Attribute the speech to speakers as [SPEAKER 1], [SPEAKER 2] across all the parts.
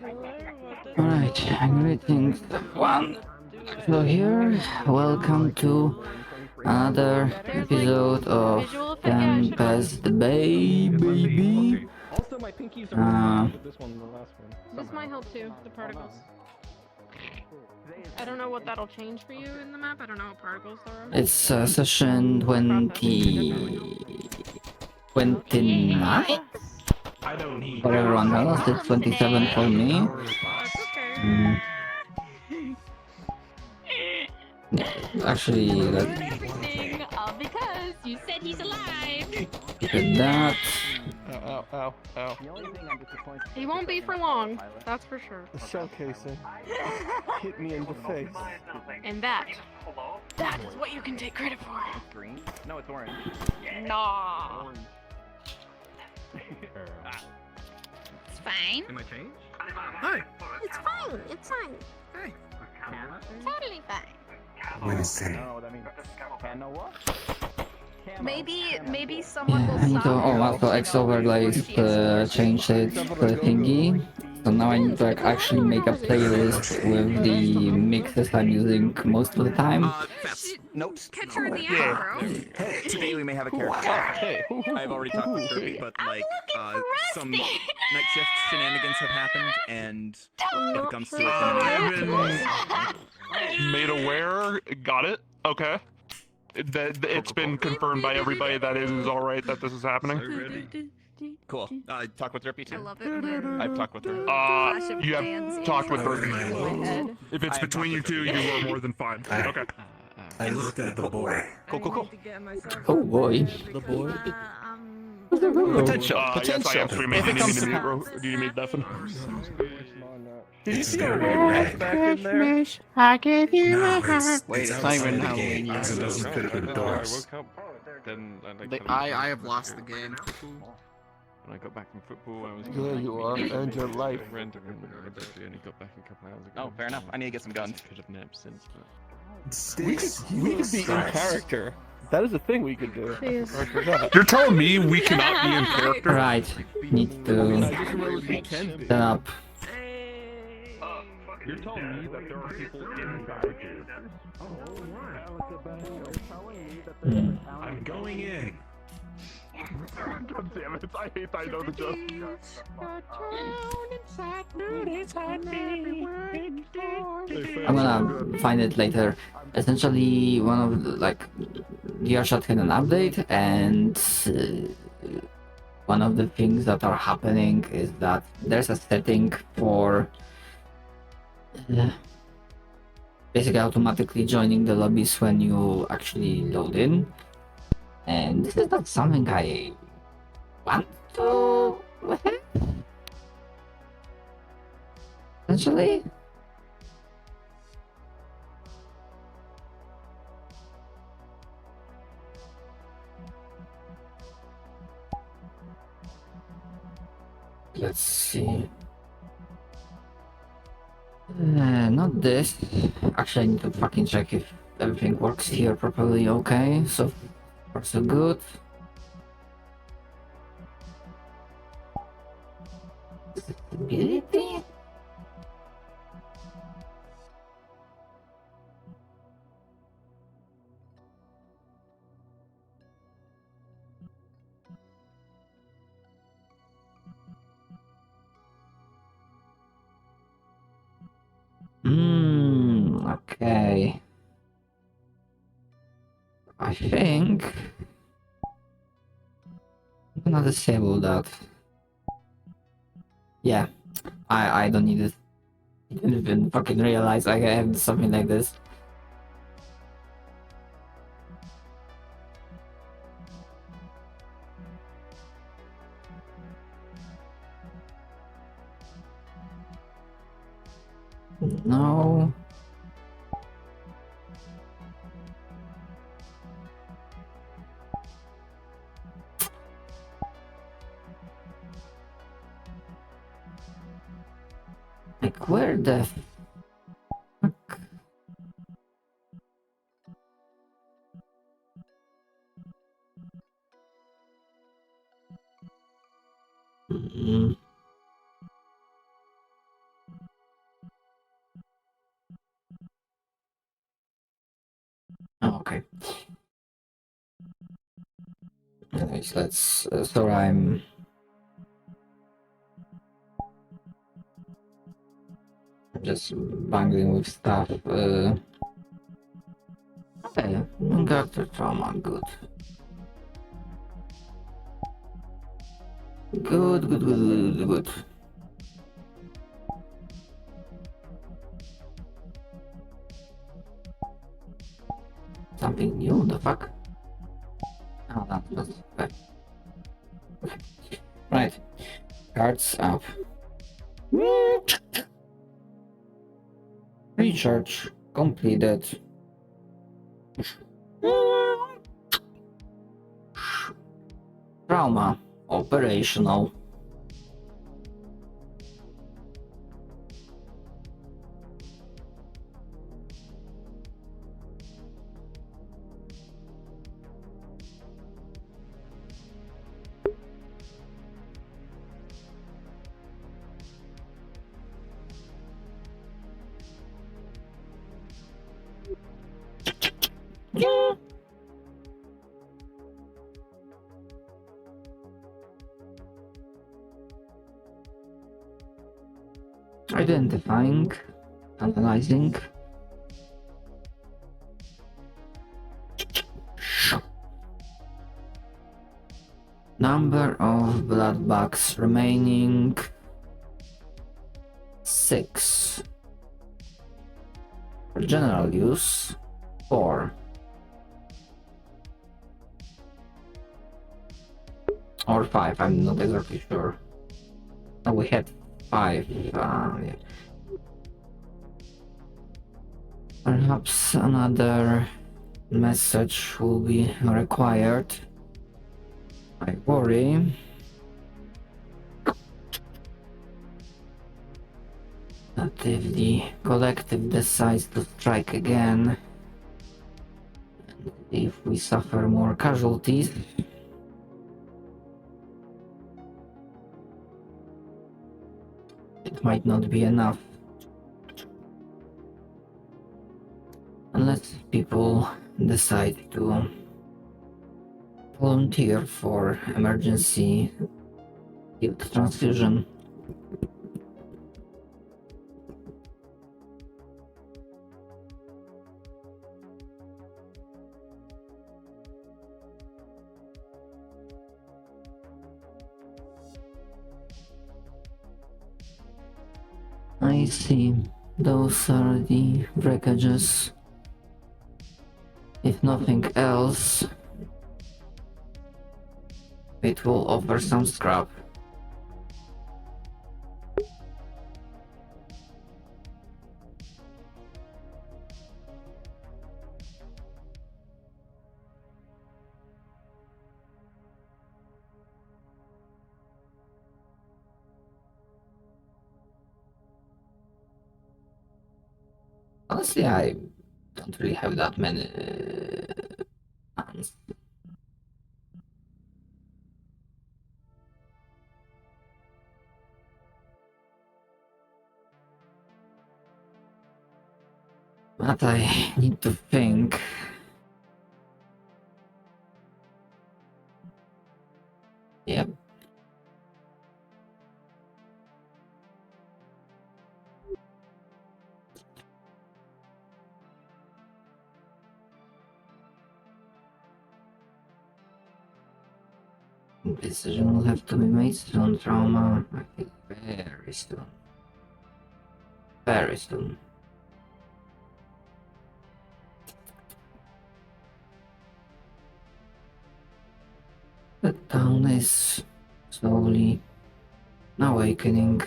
[SPEAKER 1] Alright, greetings everyone. So here, welcome to another episode of Tempest Bay, baby.
[SPEAKER 2] Also, my pinkies are with this one and the last one.
[SPEAKER 3] This might help too, the particles. I don't know what that'll change for you in the map. I don't know what particles there are.
[SPEAKER 1] It's session 29? For everyone else, it's 27 for me. Actually,
[SPEAKER 4] Everything, all because you said he's alive.
[SPEAKER 1] look at that.
[SPEAKER 2] Ow.
[SPEAKER 3] He won't be for long, that's for sure.
[SPEAKER 2] The shell casing hit me in the face.
[SPEAKER 3] And that is what you can take credit for.
[SPEAKER 5] Green? No, it's orange.
[SPEAKER 3] Nah.
[SPEAKER 4] It's fine.
[SPEAKER 5] Am I changed?
[SPEAKER 2] Hi.
[SPEAKER 4] It's fine. It's fine.
[SPEAKER 5] Hey.
[SPEAKER 4] Totally fine.
[SPEAKER 5] What is that? No, that means canoa?
[SPEAKER 4] Maybe someone will
[SPEAKER 1] I need to
[SPEAKER 4] stop.
[SPEAKER 1] also X overlays changed it thingy. So now I need to actually make a playlist with the mixes I'm using most of the time.
[SPEAKER 5] Notes.
[SPEAKER 4] Catcher in the act, bro.
[SPEAKER 5] Today we may have a character.
[SPEAKER 2] Hey.
[SPEAKER 5] I've already talked with Joudrey, but like, some night shift shenanigans have happened, and if it comes to it, then
[SPEAKER 6] Made aware, got it. Okay. It's been confirmed by everybody that it is alright that this is happening.
[SPEAKER 5] cool. Talk with Drippy too.
[SPEAKER 4] I love it when
[SPEAKER 5] I've talked with her.
[SPEAKER 6] You have talked with her. If it's between you two, you are more than fine. Okay.
[SPEAKER 7] I looked at the boy.
[SPEAKER 5] Cool.
[SPEAKER 1] Oh boy.
[SPEAKER 2] The boy.
[SPEAKER 5] Potential.
[SPEAKER 6] Yes, I am streaming. Do you need me to mute Devin?
[SPEAKER 2] Did you see a rat back in there?
[SPEAKER 7] I gave you my heart.
[SPEAKER 5] Wait,
[SPEAKER 7] it's not even Halloween yet.
[SPEAKER 2] It doesn't fit in the doors.
[SPEAKER 7] I have lost the game.
[SPEAKER 8] When I got back from football, I was
[SPEAKER 2] There you are, and your life.
[SPEAKER 8] random. I only got back a couple hours ago.
[SPEAKER 5] Oh, fair enough. I need to get some guns.
[SPEAKER 8] Could have napped since, but
[SPEAKER 2] We could be in character. That is a thing we could do. I forgot.
[SPEAKER 6] You're telling me we cannot be in character?
[SPEAKER 1] Right. Need
[SPEAKER 2] I
[SPEAKER 1] to
[SPEAKER 2] just remembered we can be.
[SPEAKER 1] set up.
[SPEAKER 2] You're telling me that there are people in character.
[SPEAKER 7] I'm going in.
[SPEAKER 6] God damn it, I know the joke.
[SPEAKER 1] I'm gonna find it later. Essentially, one of the, VRChat had an update, and one of the things that are happening is that there's a setting for basically automatically joining the lobbies when you actually load in, and this is not something I want to have. Essentially. Let's see. Not this. Actually, I need to fucking check if everything works here properly. Okay, so far so good. Accessibility? Okay. I think I'm gonna disable that. Yeah, I don't need it. I didn't even fucking realize I had something like this. No. Like, where the fuck? Okay. Anyways, let's. So I'm. Just bangling with stuff. Okay, character trauma, good. Good. Something new, the fuck? Oh, that was okay. Right. Cards up. Recharge completed. Trauma operational. Identifying, analyzing. Number of blood bags remaining 6. For general use 4. Or 5, I'm not exactly sure. No, we had 5. Yeah. Perhaps another message will be required. I worry. That if the collective decides to strike again, and if we suffer more casualties, it might not be enough. Unless people decide to volunteer for emergency field transfusion. I see. Those are the wreckages. If nothing else, it will offer some scrap. Honestly, I don't really have that many plans. But I need to think. Yep. Decision will have to be made soon, trauma. I feel very soon. Very soon. The town is slowly awakening.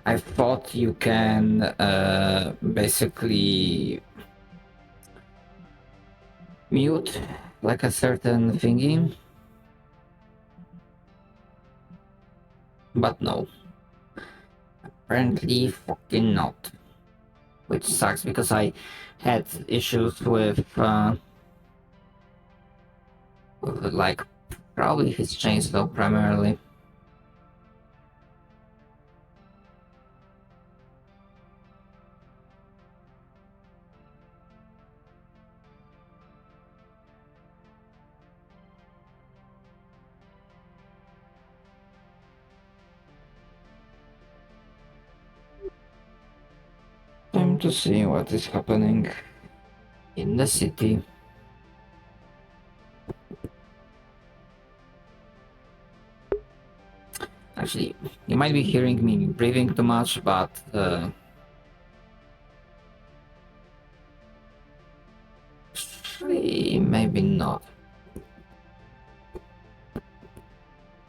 [SPEAKER 1] I thought you can basically mute like a certain thingy. But no. Apparently fucking not. Which sucks because I had issues with like probably his chainsaw primarily. Time to see what is happening in the city. Actually, you might be hearing me breathing too much, but actually, maybe not.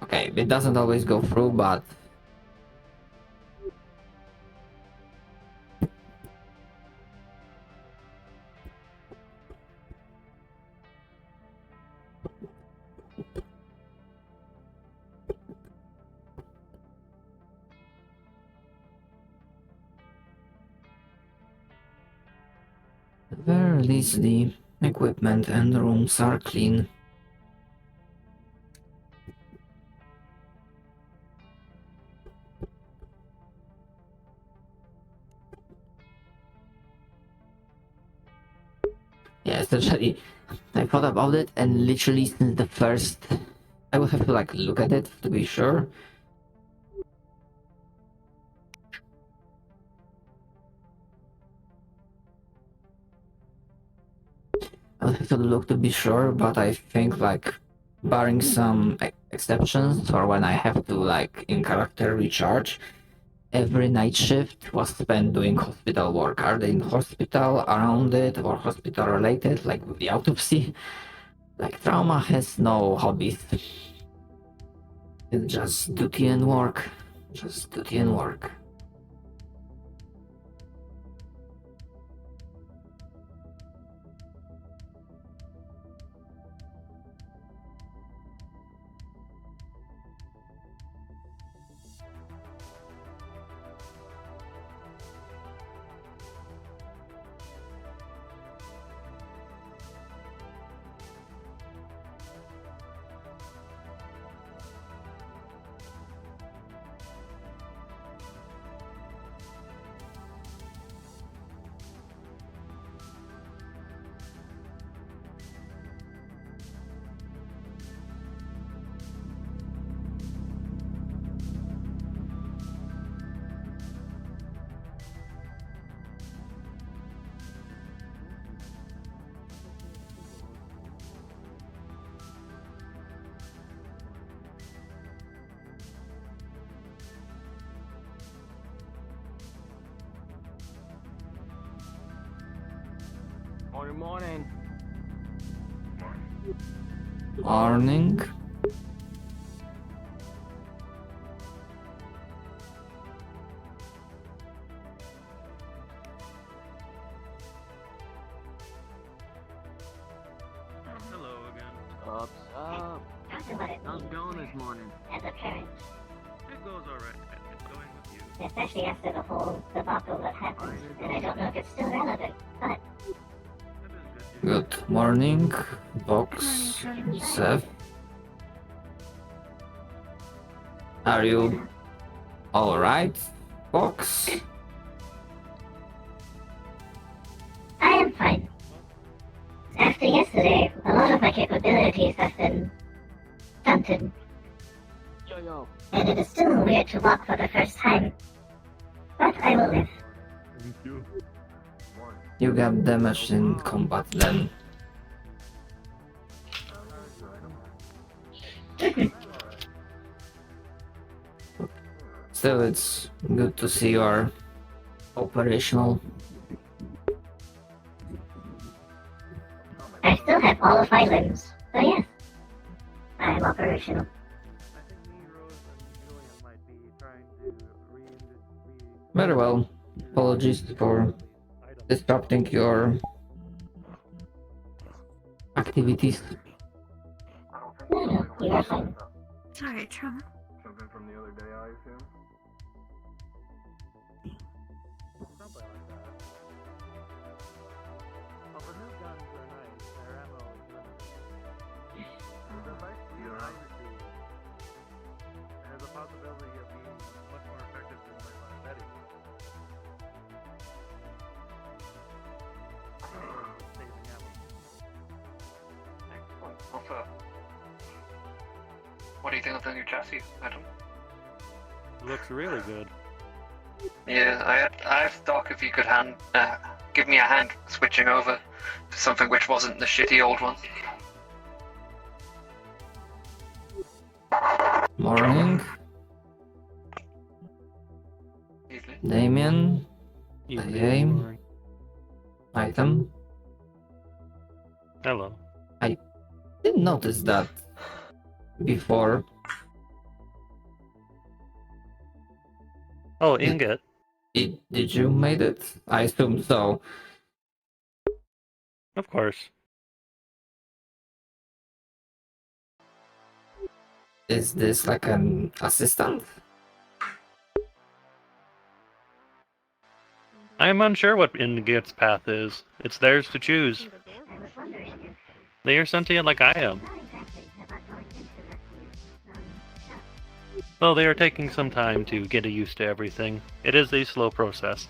[SPEAKER 1] Okay, it doesn't always go through, but at the very least the equipment and rooms are clean. Yeah, essentially, I thought about it, and literally since the first, I would have to like look at it to be sure. I would have to look to be sure, but I think like, barring some exceptions, or when I have to like in character recharge, every night shift was spent doing hospital work. Are they in hospital, around it, or hospital related, like with the autopsy? Like, trauma has no hobbies. It's just duty and work. Just duty and work.
[SPEAKER 7] Morning.
[SPEAKER 1] Morning.
[SPEAKER 7] Hello again. What's up? How's it going this morning?
[SPEAKER 9] As a parent,
[SPEAKER 7] It goes alright. It's going with you.
[SPEAKER 9] especially after the whole debacle that happened, and I don't know if it's still relevant, but
[SPEAKER 7] That is good.
[SPEAKER 1] Good morning, Box, Seth. Are you alright, Box?
[SPEAKER 9] I am fine. After yesterday, a lot of my capabilities have been stunted,
[SPEAKER 7] Yo.
[SPEAKER 9] and it is still weird to walk for the first time. But I will live.
[SPEAKER 2] Thank you.
[SPEAKER 1] You got damaged in combat then. Still, it's good to see you are operational.
[SPEAKER 9] I still have all of my limbs, so yes, I am operational.
[SPEAKER 7] I think me, Rose, and Julian might be trying to
[SPEAKER 1] Very well. Apologies for disrupting your activities.
[SPEAKER 9] No, you are fine.
[SPEAKER 4] Sorry, Trump.
[SPEAKER 7] Something from the other day, I assume? Something like that. Oh, the new guns are nice. Their ammo is limited. The might be around the there's a possibility of being much more effective than my last Betty. Saving ammo.
[SPEAKER 10] What do you think of the new chassis, Adam?
[SPEAKER 8] Looks really good.
[SPEAKER 10] Yeah, I asked Doc if he could give me a hand switching over to something which wasn't the shitty old one.
[SPEAKER 1] Morning.
[SPEAKER 10] Evening.
[SPEAKER 1] Damien.
[SPEAKER 8] Evening.
[SPEAKER 1] Game. Item.
[SPEAKER 8] Hello.
[SPEAKER 1] Didn't notice that before.
[SPEAKER 8] Oh, ingot.
[SPEAKER 1] Did you made it? I assume so.
[SPEAKER 8] Of course.
[SPEAKER 1] Is this like an assistant?
[SPEAKER 8] I'm unsure what ingot's path is. It's theirs to choose. They are sentient like I am. Well, they are taking some time to get used to everything. It is a slow process.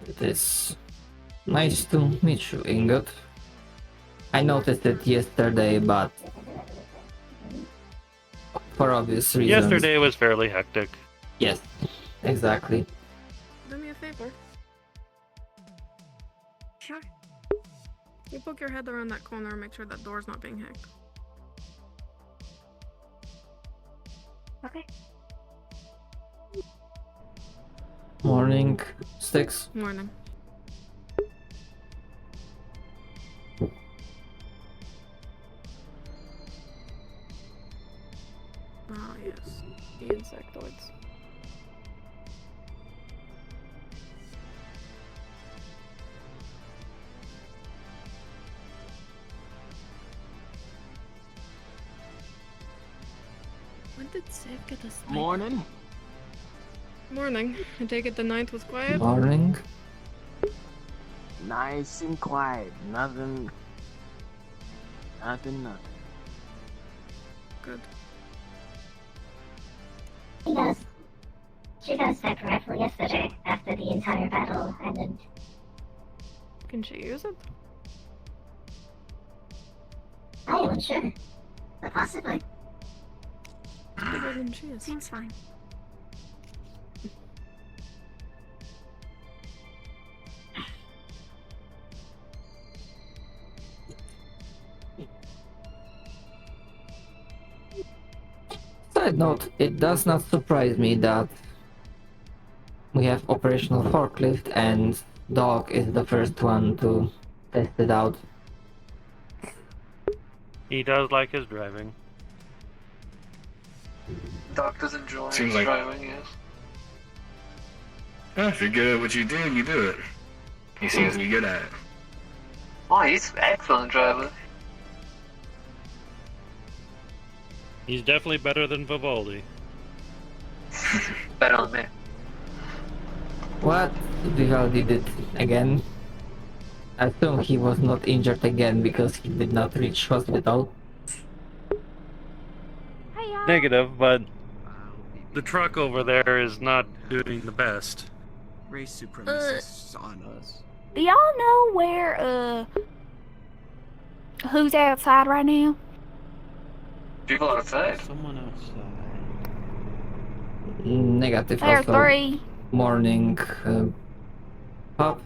[SPEAKER 1] It is nice to meet you, Ingot. I noticed it yesterday, but for obvious reasons.
[SPEAKER 8] Yesterday was fairly hectic.
[SPEAKER 1] Yes, exactly.
[SPEAKER 3] Do me a favor.
[SPEAKER 4] Sure.
[SPEAKER 3] You poke your head around that corner and make sure that door's not being hacked.
[SPEAKER 4] Okay.
[SPEAKER 1] Morning, Sticks.
[SPEAKER 3] Morning. Ah, yes. The insectoids. When did Save get us?
[SPEAKER 11] Morning.
[SPEAKER 3] Morning. I take it the ninth was quiet?
[SPEAKER 1] Morning.
[SPEAKER 11] Nice and quiet. Nothing.
[SPEAKER 3] Good.
[SPEAKER 9] She got a sniper rifle yesterday after the entire battle ended.
[SPEAKER 3] Can she use it?
[SPEAKER 9] I wasn't sure, but possibly.
[SPEAKER 3] Bigger than she is.
[SPEAKER 4] Seems fine.
[SPEAKER 1] Side note, it does not surprise me that we have operational forklift and Dog is the first one to test it out.
[SPEAKER 8] He does like his driving.
[SPEAKER 10] Doc does enjoy
[SPEAKER 12] Seems like-
[SPEAKER 10] driving, yes.
[SPEAKER 12] Yeah, if you're good at what you do it. He seems to be good at it.
[SPEAKER 10] Oh, he's an excellent driver.
[SPEAKER 8] He's definitely better than Vivaldi.
[SPEAKER 10] Better than me.
[SPEAKER 1] What? Vivaldi did again? I assume he was not injured again because he did not reach hospital.
[SPEAKER 8] Negative, but the truck over there is not doing the best.
[SPEAKER 5] Race supremacists on us.
[SPEAKER 4] Do y'all know where, who's outside right now?
[SPEAKER 10] People outside.
[SPEAKER 11] Someone outside.
[SPEAKER 1] Negative.
[SPEAKER 4] There are
[SPEAKER 1] Also,
[SPEAKER 4] 3.
[SPEAKER 1] morning. Pop.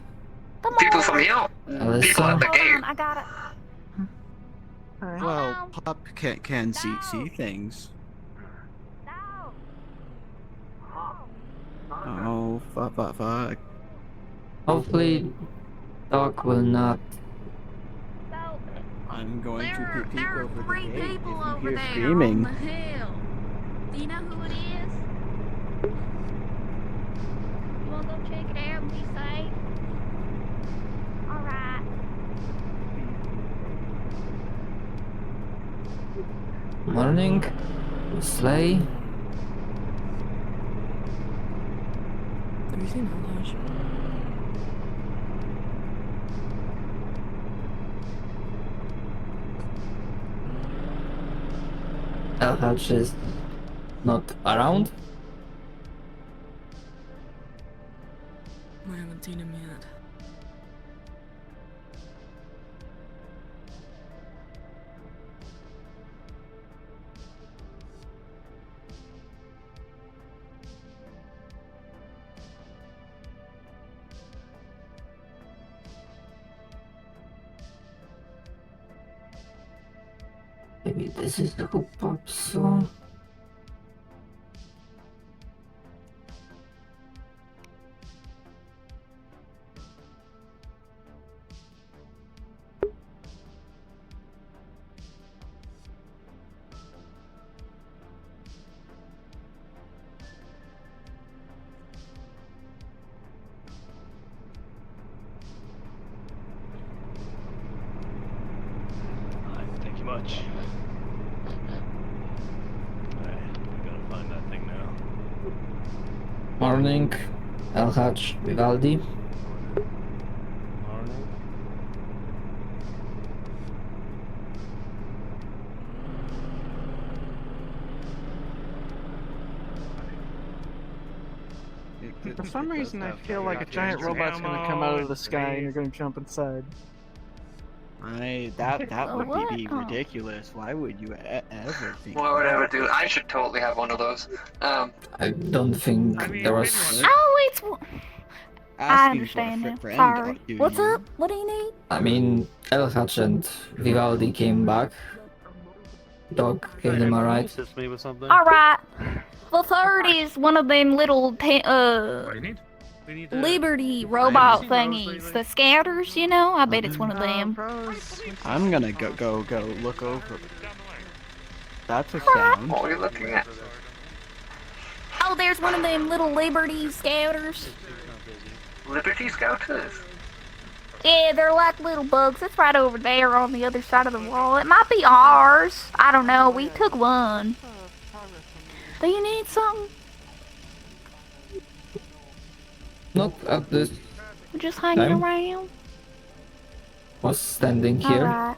[SPEAKER 4] Come on.
[SPEAKER 10] People from here.
[SPEAKER 1] Alyssa.
[SPEAKER 10] People at the
[SPEAKER 4] Hold
[SPEAKER 10] gate.
[SPEAKER 4] on, I got it.
[SPEAKER 5] Well, Pup can see things.
[SPEAKER 4] No.
[SPEAKER 5] Oh, fuck.
[SPEAKER 1] Hopefully, Dog will not.
[SPEAKER 4] So,
[SPEAKER 5] I'm going to peek
[SPEAKER 3] there are
[SPEAKER 5] over the
[SPEAKER 3] 3
[SPEAKER 5] gate
[SPEAKER 3] people
[SPEAKER 5] if
[SPEAKER 3] over
[SPEAKER 5] you
[SPEAKER 3] there
[SPEAKER 5] hear screaming.
[SPEAKER 3] on the hill.
[SPEAKER 4] do you know who it is? You wanna go check it out and be safe? Alright.
[SPEAKER 1] Morning. Sleigh.
[SPEAKER 13] Have you seen Hellhouse?
[SPEAKER 1] Elhatch is not around.
[SPEAKER 13] I haven't seen him yet.
[SPEAKER 1] Maybe this is who pops on.
[SPEAKER 8] Thank you much. Alright, we gotta find that thing now.
[SPEAKER 1] Morning. Elhatch, Vivaldi.
[SPEAKER 8] Morning.
[SPEAKER 7] For some reason, I feel like a giant robot's gonna come out of the sky and you're gonna jump inside.
[SPEAKER 11] That would be ridiculous. Why would you ever think?
[SPEAKER 10] Why would I ever do it? I should totally have one of those.
[SPEAKER 1] I don't think there was.
[SPEAKER 14] Oh, it's. I
[SPEAKER 11] Asking for a
[SPEAKER 14] understand now.
[SPEAKER 11] friend,
[SPEAKER 14] Sorry.
[SPEAKER 11] do
[SPEAKER 14] What's
[SPEAKER 11] you?
[SPEAKER 14] up? What do you need?
[SPEAKER 1] I mean, Elhatch and Vivaldi came back. Dog gave them a ride.
[SPEAKER 8] Assist me with something?
[SPEAKER 14] Alright. The third is one of them little,
[SPEAKER 8] What do you need? We need to...
[SPEAKER 14] Liberty robot thingies. The scouters, you know? I bet it's one of them.
[SPEAKER 11] I'm gonna go look over. That's a sound.
[SPEAKER 10] What are you looking at?
[SPEAKER 14] Oh, there's one of them little Liberty scouters.
[SPEAKER 10] Liberty Scouters?
[SPEAKER 14] Yeah, they're like little bugs. It's right over there on the other side of the wall. It might be ours. I don't know. We took one. Do you need something?
[SPEAKER 1] Not at this.
[SPEAKER 14] We're just hanging
[SPEAKER 1] Time?
[SPEAKER 14] around.
[SPEAKER 1] Was standing here.
[SPEAKER 14] Alright.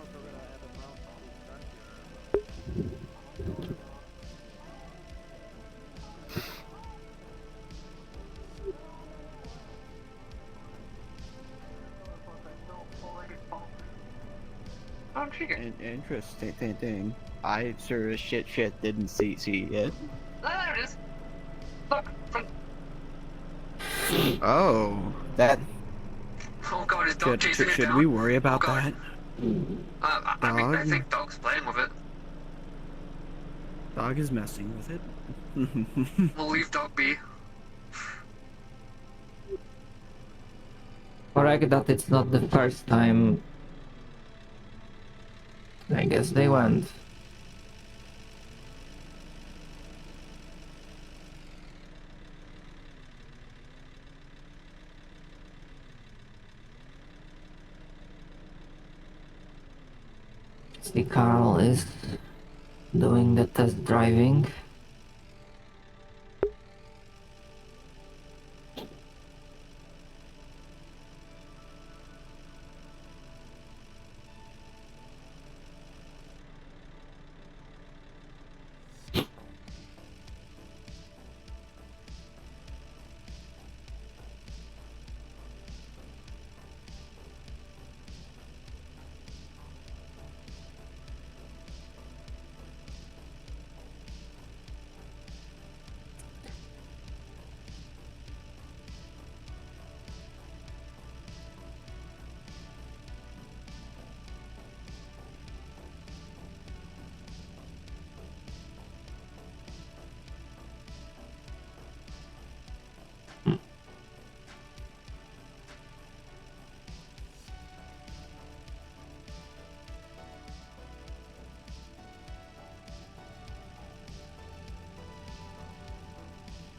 [SPEAKER 11] Interesting thing. I sure as shit didn't see it.
[SPEAKER 10] There it is. Look.
[SPEAKER 11] Oh, that.
[SPEAKER 10] Oh god, is Dog chasing it
[SPEAKER 11] Should
[SPEAKER 10] down?
[SPEAKER 11] we worry about that?
[SPEAKER 10] I think Dog's playing with it.
[SPEAKER 11] Dog is messing with it.
[SPEAKER 10] We'll leave Dog be.
[SPEAKER 1] Correct that it's not the first time. I guess they went. See, Carl is doing the test driving.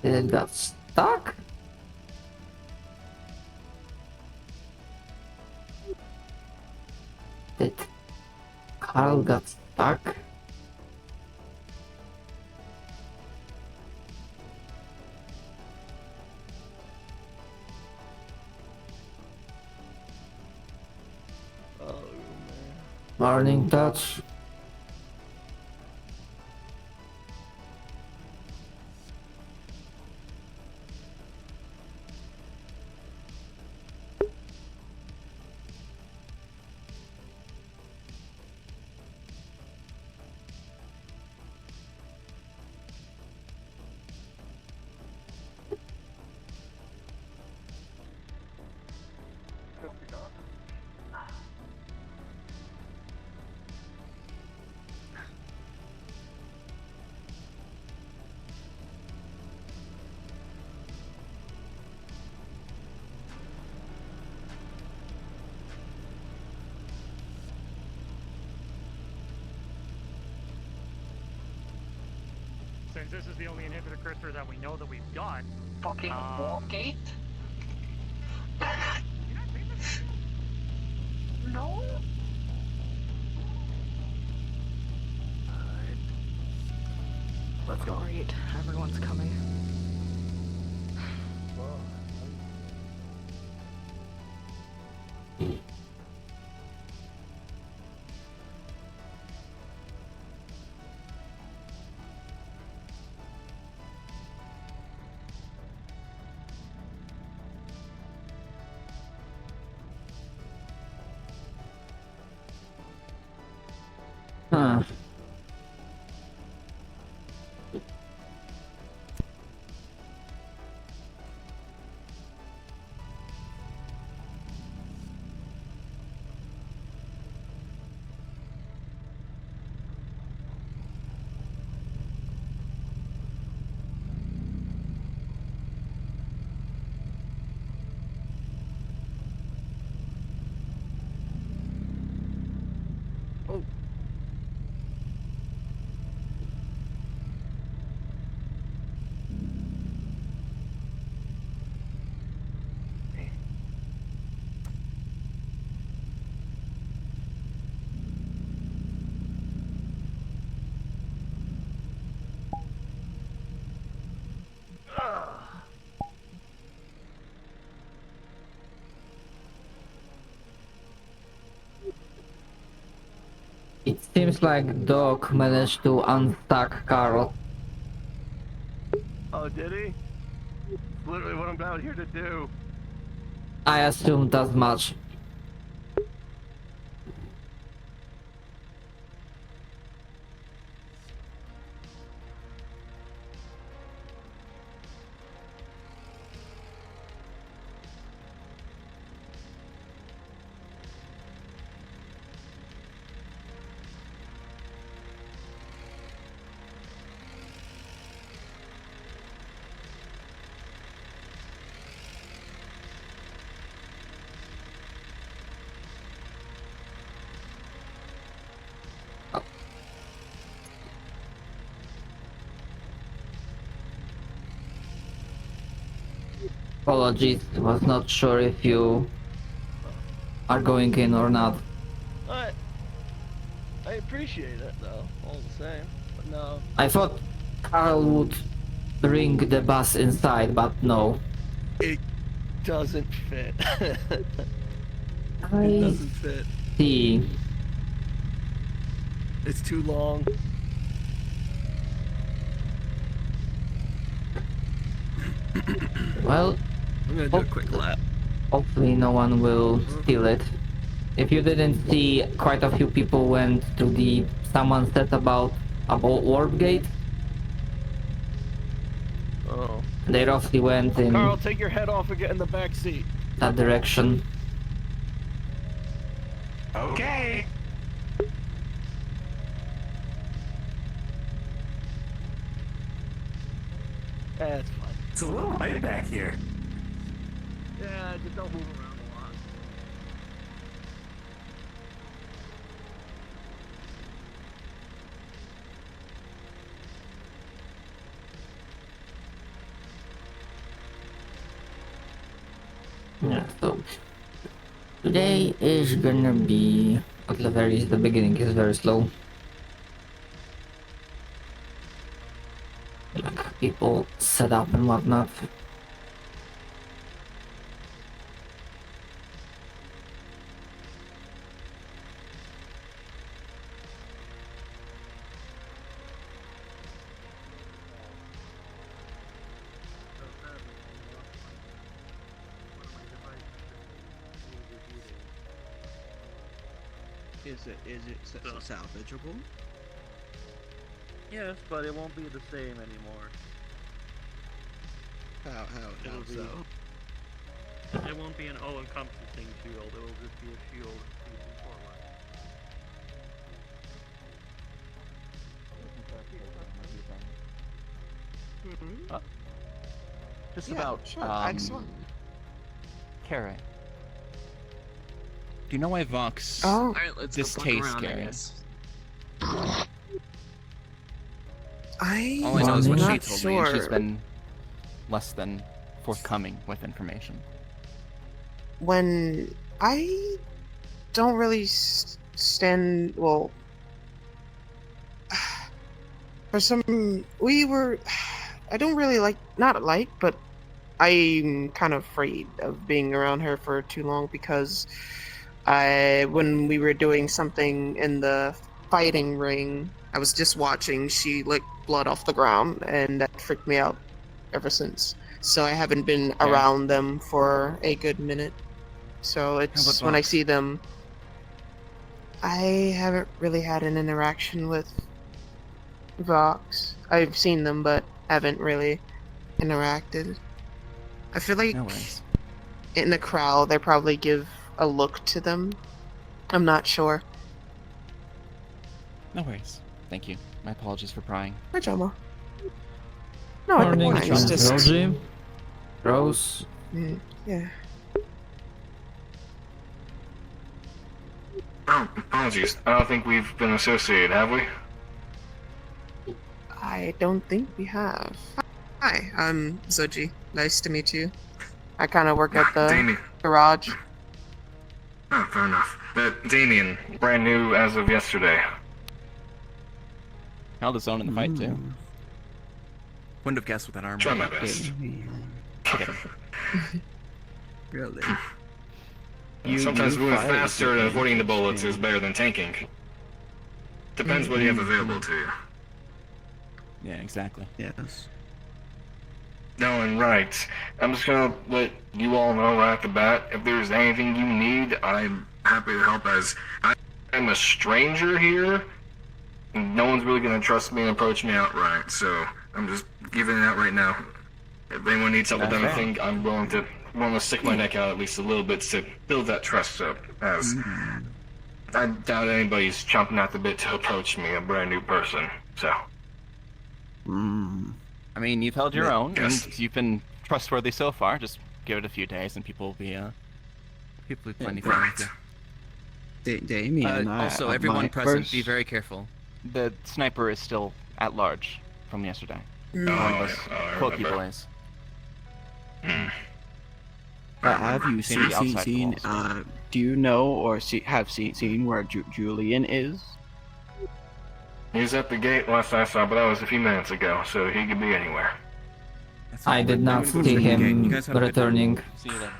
[SPEAKER 1] It got stuck? Did Carl got stuck? Morning touch.
[SPEAKER 7] Since this is the only inhibitor crystal that we know that we've got.
[SPEAKER 10] Fucking Wargate? No?
[SPEAKER 11] Let's go.
[SPEAKER 3] Great, everyone's coming.
[SPEAKER 1] Huh. It seems like Doc managed to unstuck Carl.
[SPEAKER 2] Oh, did he? It's literally what I'm out here to do.
[SPEAKER 1] I assumed as much. Apologies, was not sure if you are going in or not.
[SPEAKER 2] I appreciate it though, all the same. But no.
[SPEAKER 1] I thought Carl would bring the bus inside, but no.
[SPEAKER 2] It doesn't fit. It
[SPEAKER 1] I
[SPEAKER 2] doesn't fit.
[SPEAKER 1] see.
[SPEAKER 2] It's too long.
[SPEAKER 1] Well,
[SPEAKER 2] I'm gonna do a quick lap.
[SPEAKER 1] hopefully no one will steal it. If you didn't see, quite a few people went to the... Someone said about warp gate.
[SPEAKER 2] Oh.
[SPEAKER 1] They roughly went in
[SPEAKER 2] Carl, take your head off and get in the back seat.
[SPEAKER 1] that direction.
[SPEAKER 12] Okay.
[SPEAKER 2] That's fine.
[SPEAKER 12] It's a little light back here.
[SPEAKER 2] Yeah, just don't move around a lot.
[SPEAKER 1] Yeah, so today is gonna be, at the very the beginning is very slow. Like people set up and whatnot.
[SPEAKER 11] Is it salvageable?
[SPEAKER 7] Yes, but it won't be the same anymore.
[SPEAKER 11] How
[SPEAKER 7] It'll be-
[SPEAKER 11] so?
[SPEAKER 8] It won't be an all-encompassing shield. It will just be a shield facing forward.
[SPEAKER 2] Just
[SPEAKER 13] Yeah,
[SPEAKER 2] about,
[SPEAKER 13] sure,
[SPEAKER 2] um,
[SPEAKER 13] excellent.
[SPEAKER 2] Kara. Do you know why Vox
[SPEAKER 13] Oh.
[SPEAKER 12] Alright, let's go fuck
[SPEAKER 2] distastes
[SPEAKER 12] around, I
[SPEAKER 2] Gary?
[SPEAKER 12] guess.
[SPEAKER 2] All I know is what she
[SPEAKER 13] not
[SPEAKER 2] told me, and she's
[SPEAKER 13] sure.
[SPEAKER 2] been less than forthcoming with information.
[SPEAKER 13] When I don't really stand well for some I don't really but I'm kind of afraid of being around her for too long because when we were doing something in the fighting ring, I was just watching, she licked blood off the ground, and that freaked me out ever since. So I haven't been around them for a good minute. So it's when I see them, I haven't really had an interaction with Vox. I've seen them, but haven't really interacted. I feel like in the crowd, they probably give a look to them. I'm not sure.
[SPEAKER 2] No worries. Thank you. My apologies for prying.
[SPEAKER 13] Hi, Jama. No,
[SPEAKER 1] Morning,
[SPEAKER 13] it's just...
[SPEAKER 1] Joudrey. Rose.
[SPEAKER 13] Yeah.
[SPEAKER 12] Oh, apologies. I don't think we've been associated, have we?
[SPEAKER 13] I don't think we have. Hi, I'm Zoji. Nice to meet you. I kind of work at the
[SPEAKER 12] Damien.
[SPEAKER 13] garage.
[SPEAKER 12] Oh, fair enough. But Damien, brand new as of yesterday.
[SPEAKER 2] Held his own in the fight, too.
[SPEAKER 5] Wouldn't have guessed with that armor.
[SPEAKER 12] Try my best.
[SPEAKER 11] Really?
[SPEAKER 12] Sometimes
[SPEAKER 11] you
[SPEAKER 12] moving
[SPEAKER 11] fight
[SPEAKER 12] faster and
[SPEAKER 11] with
[SPEAKER 12] avoiding the
[SPEAKER 11] me.
[SPEAKER 12] bullets is better than tanking. Depends what you have available to you.
[SPEAKER 2] Yeah, exactly.
[SPEAKER 11] Yes.
[SPEAKER 12] No, and right. I'm just gonna let you all know right off the bat, if there's anything you need, I'm happy to help, as I'm a stranger here. And no one's really gonna trust me and approach me outright, so I'm just giving it out right now. If anyone needs help with
[SPEAKER 2] That's fair.
[SPEAKER 12] anything, I'm willing to stick my neck out at least a little bit to build that trust up, as I doubt anybody's chomping at the bit to approach me, a brand new person, so.
[SPEAKER 2] I mean, you've held your
[SPEAKER 12] Yeah,
[SPEAKER 2] own,
[SPEAKER 12] yes.
[SPEAKER 2] and you've been trustworthy so far. Just give it a few days, and people will be plenty friendly with you.
[SPEAKER 11] Damien,
[SPEAKER 5] Also, everyone present, be very careful.
[SPEAKER 2] The sniper is still at large from yesterday.
[SPEAKER 12] I
[SPEAKER 2] Cloaky
[SPEAKER 12] remember.
[SPEAKER 2] boys.
[SPEAKER 11] have you
[SPEAKER 2] Seen the outside
[SPEAKER 11] seen
[SPEAKER 2] walls.
[SPEAKER 11] do you know or have seen where Julian is?
[SPEAKER 12] He's at the gate last I saw, but that was a few minutes ago, so he could be anywhere.
[SPEAKER 1] I did not see him returning.
[SPEAKER 2] See you then.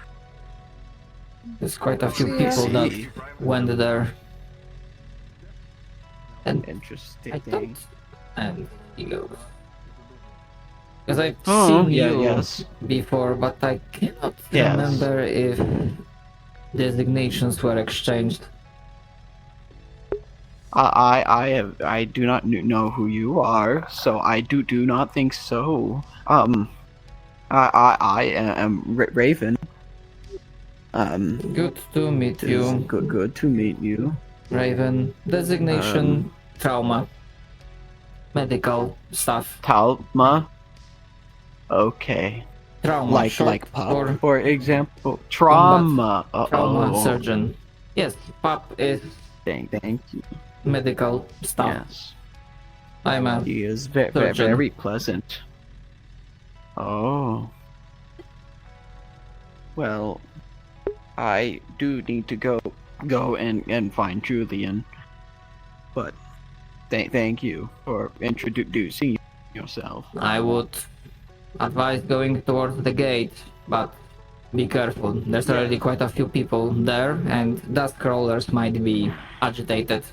[SPEAKER 1] There's quite a few
[SPEAKER 13] See ya.
[SPEAKER 1] people that
[SPEAKER 11] See.
[SPEAKER 1] went there. And
[SPEAKER 11] Interesting.
[SPEAKER 1] I don't... And he goes. Because I've
[SPEAKER 11] Oh,
[SPEAKER 1] seen you
[SPEAKER 11] yes.
[SPEAKER 1] before, but I cannot
[SPEAKER 11] Yes.
[SPEAKER 1] remember if designations were exchanged.
[SPEAKER 11] I do not know who you are, so I do not think so. I am Raven.
[SPEAKER 1] Good to meet you.
[SPEAKER 11] Good to meet you.
[SPEAKER 1] Raven. Designation, trauma. Medical stuff.
[SPEAKER 11] Talma. Okay.
[SPEAKER 1] Trauma,
[SPEAKER 11] Like
[SPEAKER 1] short
[SPEAKER 11] pop, for example. Trauma.
[SPEAKER 1] Trauma surgeon. Yes, PUP is
[SPEAKER 11] Thank you.
[SPEAKER 1] medical stuff.
[SPEAKER 11] Yes.
[SPEAKER 1] I'm a
[SPEAKER 11] He is
[SPEAKER 1] surgeon.
[SPEAKER 11] very pleasant. Oh. Well, I do need to go and find Julian. But thank you for introducing yourself.
[SPEAKER 1] I would advise going towards the gate, but be careful. There's already quite a few people there, and dust crawlers might be agitated.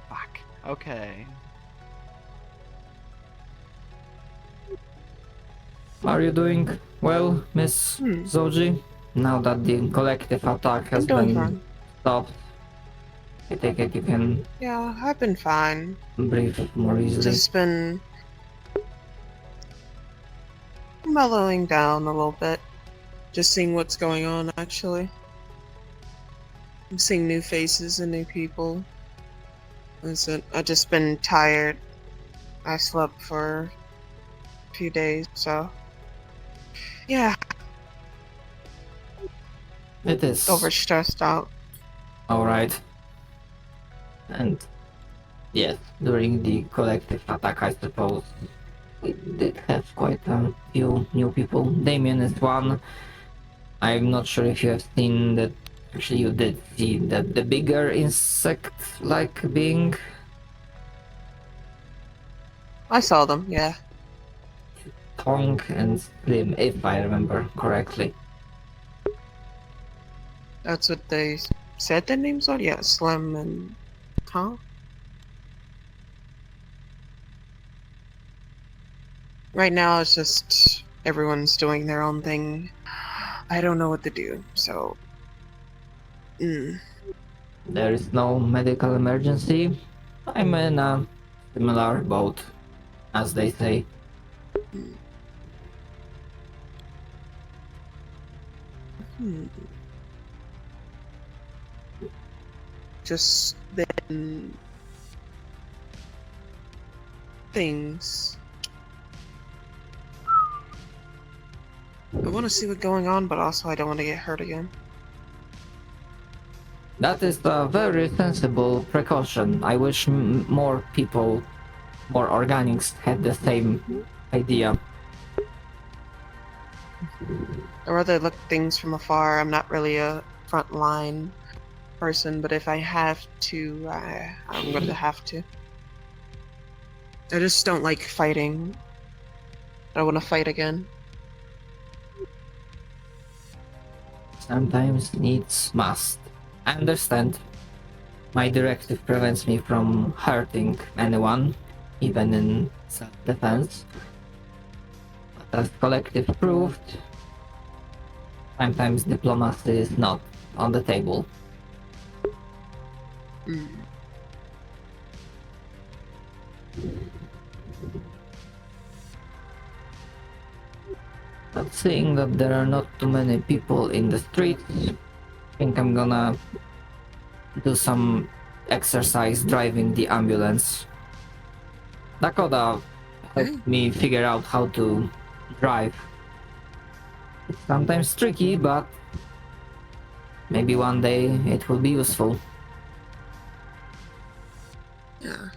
[SPEAKER 11] Fuck. Okay.
[SPEAKER 1] Are you doing well, Miss Zoji? Now that the collective attack has
[SPEAKER 13] I'm doing
[SPEAKER 1] been
[SPEAKER 13] fine.
[SPEAKER 1] stopped, I take it you can
[SPEAKER 13] Yeah, I've been fine.
[SPEAKER 1] breathe more easily.
[SPEAKER 13] Just been mellowing down a little bit. Just seeing what's going on, actually. I'm seeing new faces and new people. Listen, I've just been tired. I slept for a few days, so... Yeah.
[SPEAKER 1] It is
[SPEAKER 13] Overstressed out.
[SPEAKER 1] alright. And yes, during the collective attack, I suppose we did have quite a few new people. Damien is one. I'm not sure if you have seen that. Actually, you did see that the bigger insect-like being.
[SPEAKER 13] I saw them, yeah.
[SPEAKER 1] Tong and Slim, if I remember correctly.
[SPEAKER 13] That's what they said their names are? Yeah, Slim and Tom? Right now it's just everyone's doing their own thing. I don't know what to do, so...
[SPEAKER 1] There is no medical emergency. I'm in a similar boat, as they say.
[SPEAKER 13] Just then... things. I want to see what's going on, but also I don't want to get hurt again.
[SPEAKER 1] That is a very sensible precaution. I wish more people, more organics had the same idea.
[SPEAKER 13] I'd rather look things from afar. I'm not really a frontline person, but if I have to, I'm going to have to. I just don't like fighting. I want to fight again.
[SPEAKER 1] Sometimes needs must. I understand. My directive prevents me from hurting anyone, even in self-defense. But as collective proved, sometimes diplomacy is not on the table. But seeing that there are not too many people in the streets, I think I'm gonna do some exercise driving the ambulance. Dakota helped me figure out how to drive. It's sometimes tricky, but maybe one day it will be useful.
[SPEAKER 13] Yeah.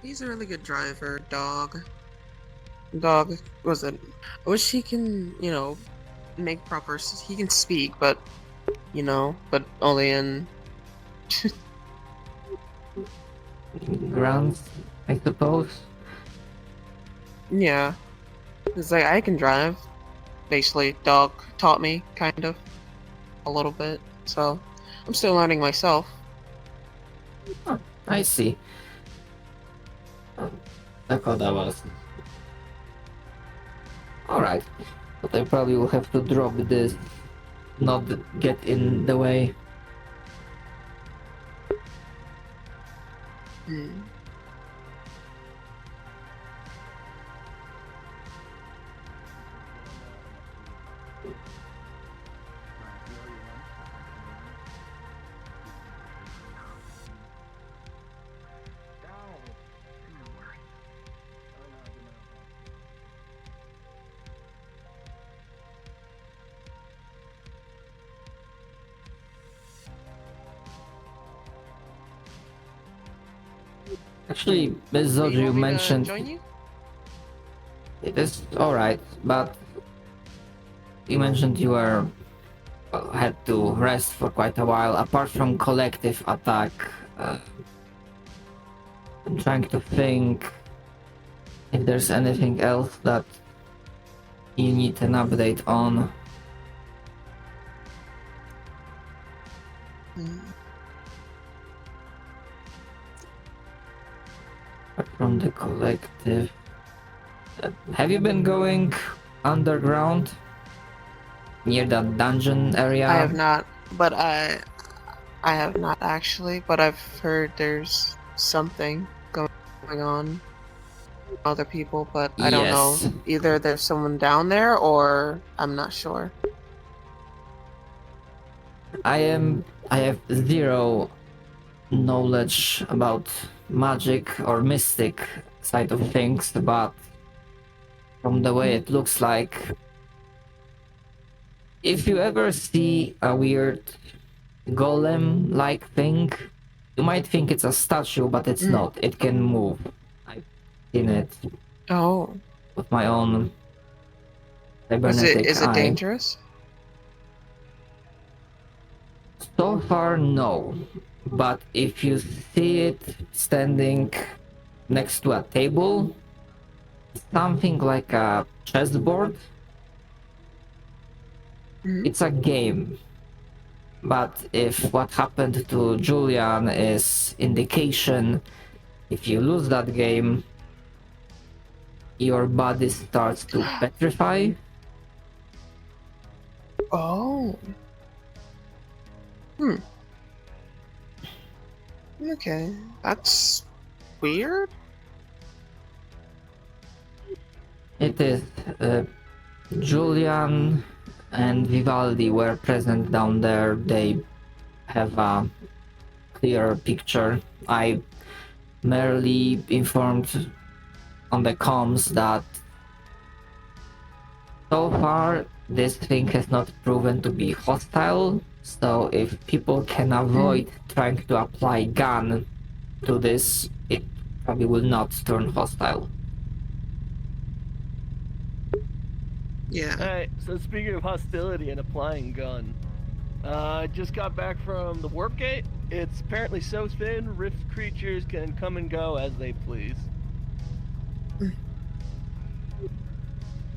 [SPEAKER 13] He's a really good driver, Dog. Dog was it? I wish he can, you know, make proper. He can speak, but you know, but only in
[SPEAKER 1] Grounds, I suppose.
[SPEAKER 13] Yeah, it's like I can drive. Basically, Dog taught me kind of a little bit, so I'm still learning myself.
[SPEAKER 1] Oh, I see. Dakota was. Alright, but I probably will have to drop this, not get in the way. Actually, Ms. Joudrey, you mentioned it is alright, but you mentioned you were had to rest for quite a while. Apart from collective attack, I'm trying to think if there's anything else that you need an update on. From the collective. Have you been going underground? near the dungeon area?
[SPEAKER 13] I have not, but I have not actually, but I've heard there's something going on with other people, but I don't know.
[SPEAKER 1] Yes.
[SPEAKER 13] Either there's someone down there or I'm not sure.
[SPEAKER 1] I have zero knowledge about magic or mystic side of things, but from the way it looks like, if you ever see a weird golem-like thing, you might think it's a statue, but it's not. It can move. I've seen it.
[SPEAKER 13] Oh.
[SPEAKER 1] With my own cybernetic
[SPEAKER 13] Is it
[SPEAKER 1] eye.
[SPEAKER 13] dangerous?
[SPEAKER 1] So far, no. But if you see it standing next to a table, something like a chessboard, it's a game. But if what happened to Julian is indication, if you lose that game, your body starts to petrify.
[SPEAKER 13] Oh. Okay, that's weird.
[SPEAKER 1] It is. Julian and Vivaldi were present down there. They have a clearer picture. I merely informed on the comms that so far this thing has not proven to be hostile, so if people can avoid trying to apply gun to this, it probably will not turn hostile.
[SPEAKER 13] Yeah.
[SPEAKER 15] Alright, so speaking of hostility and applying gun, I just got back from the warp gate. It's apparently so thin, rift creatures can come and go as they please.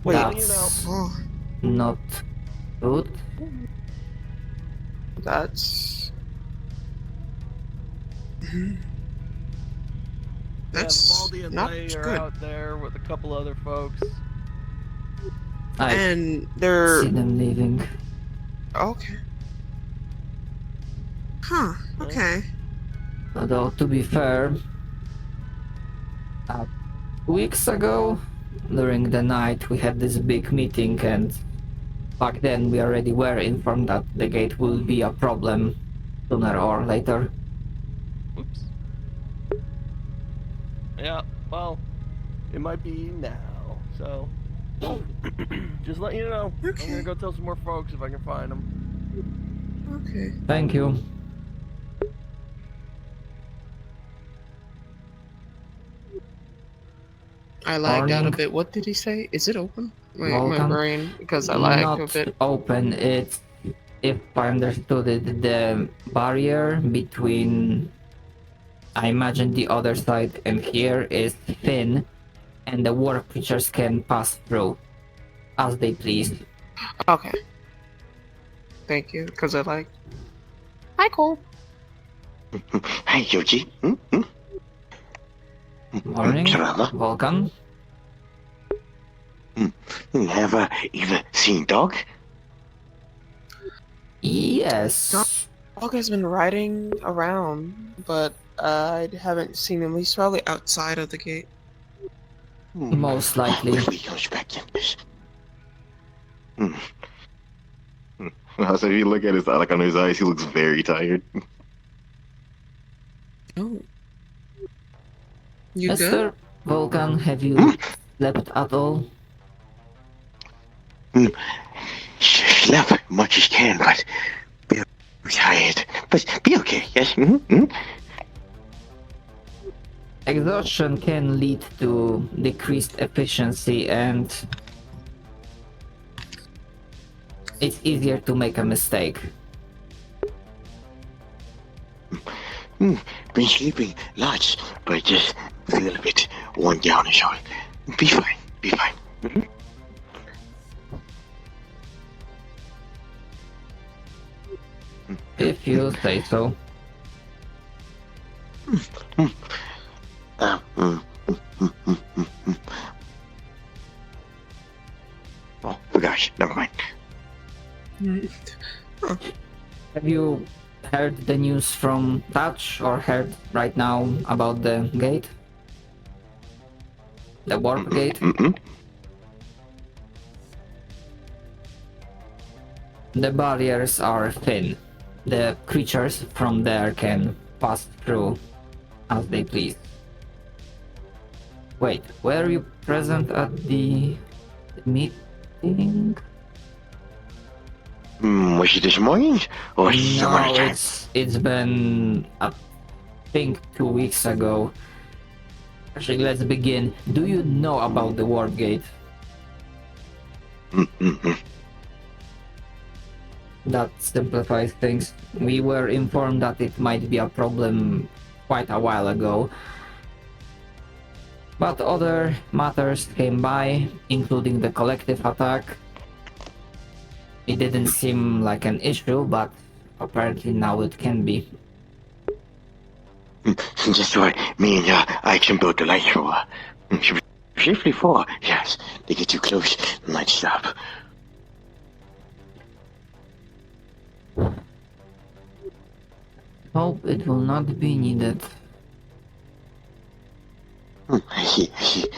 [SPEAKER 1] That's not good.
[SPEAKER 13] That's...
[SPEAKER 15] That's Valdi and
[SPEAKER 13] not
[SPEAKER 15] Lay are
[SPEAKER 13] good.
[SPEAKER 15] out there with a couple other folks.
[SPEAKER 13] And they're...
[SPEAKER 1] see them leaving.
[SPEAKER 13] Okay. Huh, okay.
[SPEAKER 1] Although, to be fair, 2 weeks ago, during the night, we had this big meeting, and back then we already were informed that the gate will be a problem sooner or later.
[SPEAKER 15] Oops. Yeah, well, it might be now, so... just let you know.
[SPEAKER 13] Okay.
[SPEAKER 15] I'm gonna go tell some more folks if I can find them.
[SPEAKER 13] Okay.
[SPEAKER 1] Thank you.
[SPEAKER 13] I lagged out a
[SPEAKER 1] Morning.
[SPEAKER 13] bit. What did he say? Is it open? My
[SPEAKER 1] Welcome.
[SPEAKER 13] brain, because I lagged a
[SPEAKER 1] Not
[SPEAKER 13] bit.
[SPEAKER 1] open. It's, if I understood it, the barrier between, I imagine, the other side and here is thin, and the warp creatures can pass through as they please.
[SPEAKER 13] Okay. Thank you, because I like... Hi, Cole.
[SPEAKER 16] Hi, Yoji.
[SPEAKER 1] Morning,
[SPEAKER 16] Kerala.
[SPEAKER 1] Vulcan.
[SPEAKER 16] Have either seen dog?
[SPEAKER 1] Yes.
[SPEAKER 13] Dog has been riding around, but I haven't seen him. He's probably outside of the gate.
[SPEAKER 1] Most likely.
[SPEAKER 16] Hopefully he comes back in.
[SPEAKER 12] So if you look at his like under his eyes, he looks very tired.
[SPEAKER 13] Oh. You
[SPEAKER 1] Mr.
[SPEAKER 13] good?
[SPEAKER 1] Vulcan, have you slept at all?
[SPEAKER 16] Slept much as can, but be tired. But be okay, yes?
[SPEAKER 1] Exhaustion can lead to decreased efficiency, and it's easier to make a mistake.
[SPEAKER 16] Been sleeping lots, but just feel a bit worn down and so. Be fine, be fine.
[SPEAKER 1] If you say so.
[SPEAKER 16] Oh, gosh, never mind.
[SPEAKER 1] Have you heard the news from Touch or heard right now about the gate? The warp gate? The barriers are thin. The creatures from there can pass through as they please. Wait, were you present at the meeting?
[SPEAKER 16] Was it this morning or some other
[SPEAKER 1] No,
[SPEAKER 16] time?
[SPEAKER 1] it's been I think 2 weeks ago. Actually, let's begin. Do you know about the warp gate? That simplifies things. We were informed that it might be a problem quite a while ago. But other matters came by, including the collective attack. It didn't seem like an issue, but apparently now it can be.
[SPEAKER 16] Just what me and I can build the light for. Safely for, yes. They get too close, they might stop.
[SPEAKER 1] Hope it will not be needed.
[SPEAKER 16] I see.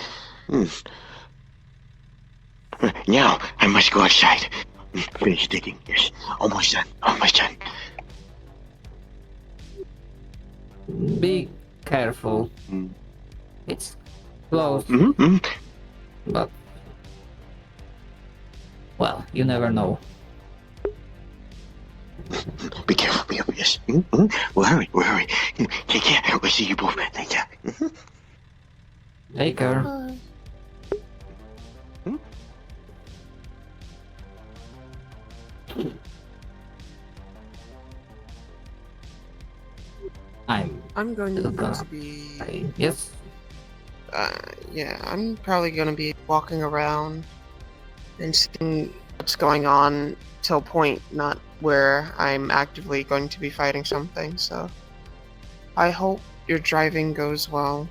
[SPEAKER 16] Now, I must go outside. Finish digging. Yes, almost done.
[SPEAKER 1] Be careful. It's close. But, well, you never know.
[SPEAKER 16] Be careful, yes. We'll hurry. Take care. We'll see you both later.
[SPEAKER 1] Take care.
[SPEAKER 13] I'm going
[SPEAKER 1] still
[SPEAKER 13] to be...
[SPEAKER 1] Yes?
[SPEAKER 13] Yeah, I'm probably going to be walking around and seeing what's going on till a point, not where I'm actively going to be fighting something, so... I hope your driving goes well.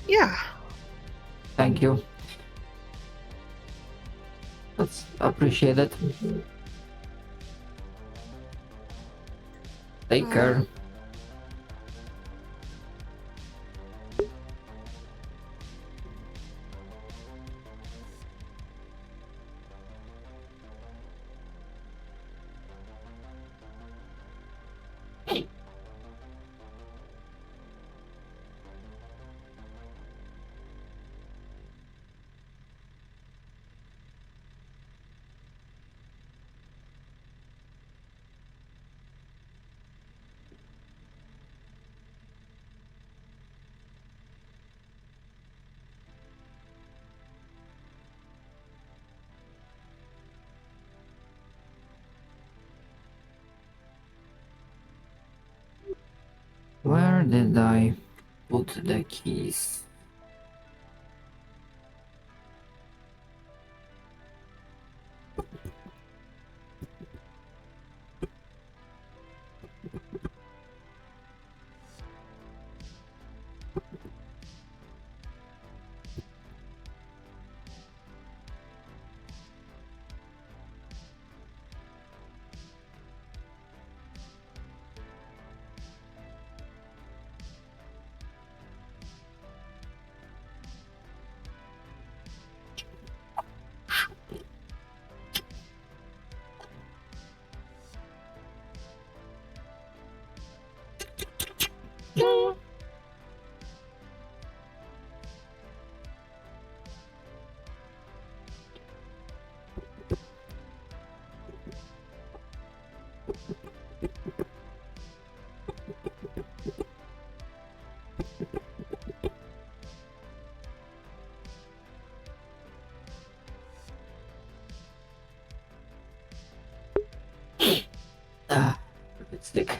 [SPEAKER 13] Yeah.
[SPEAKER 1] Thank you. That's appreciated. Take care. Where did I put the keys? Stick.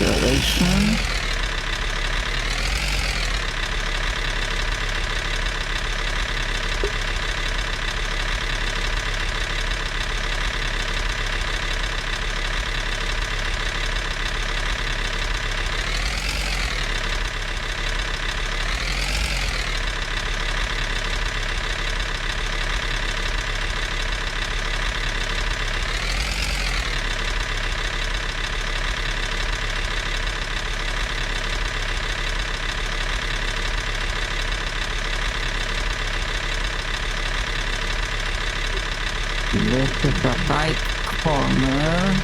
[SPEAKER 1] Acceleration. This is the right corner.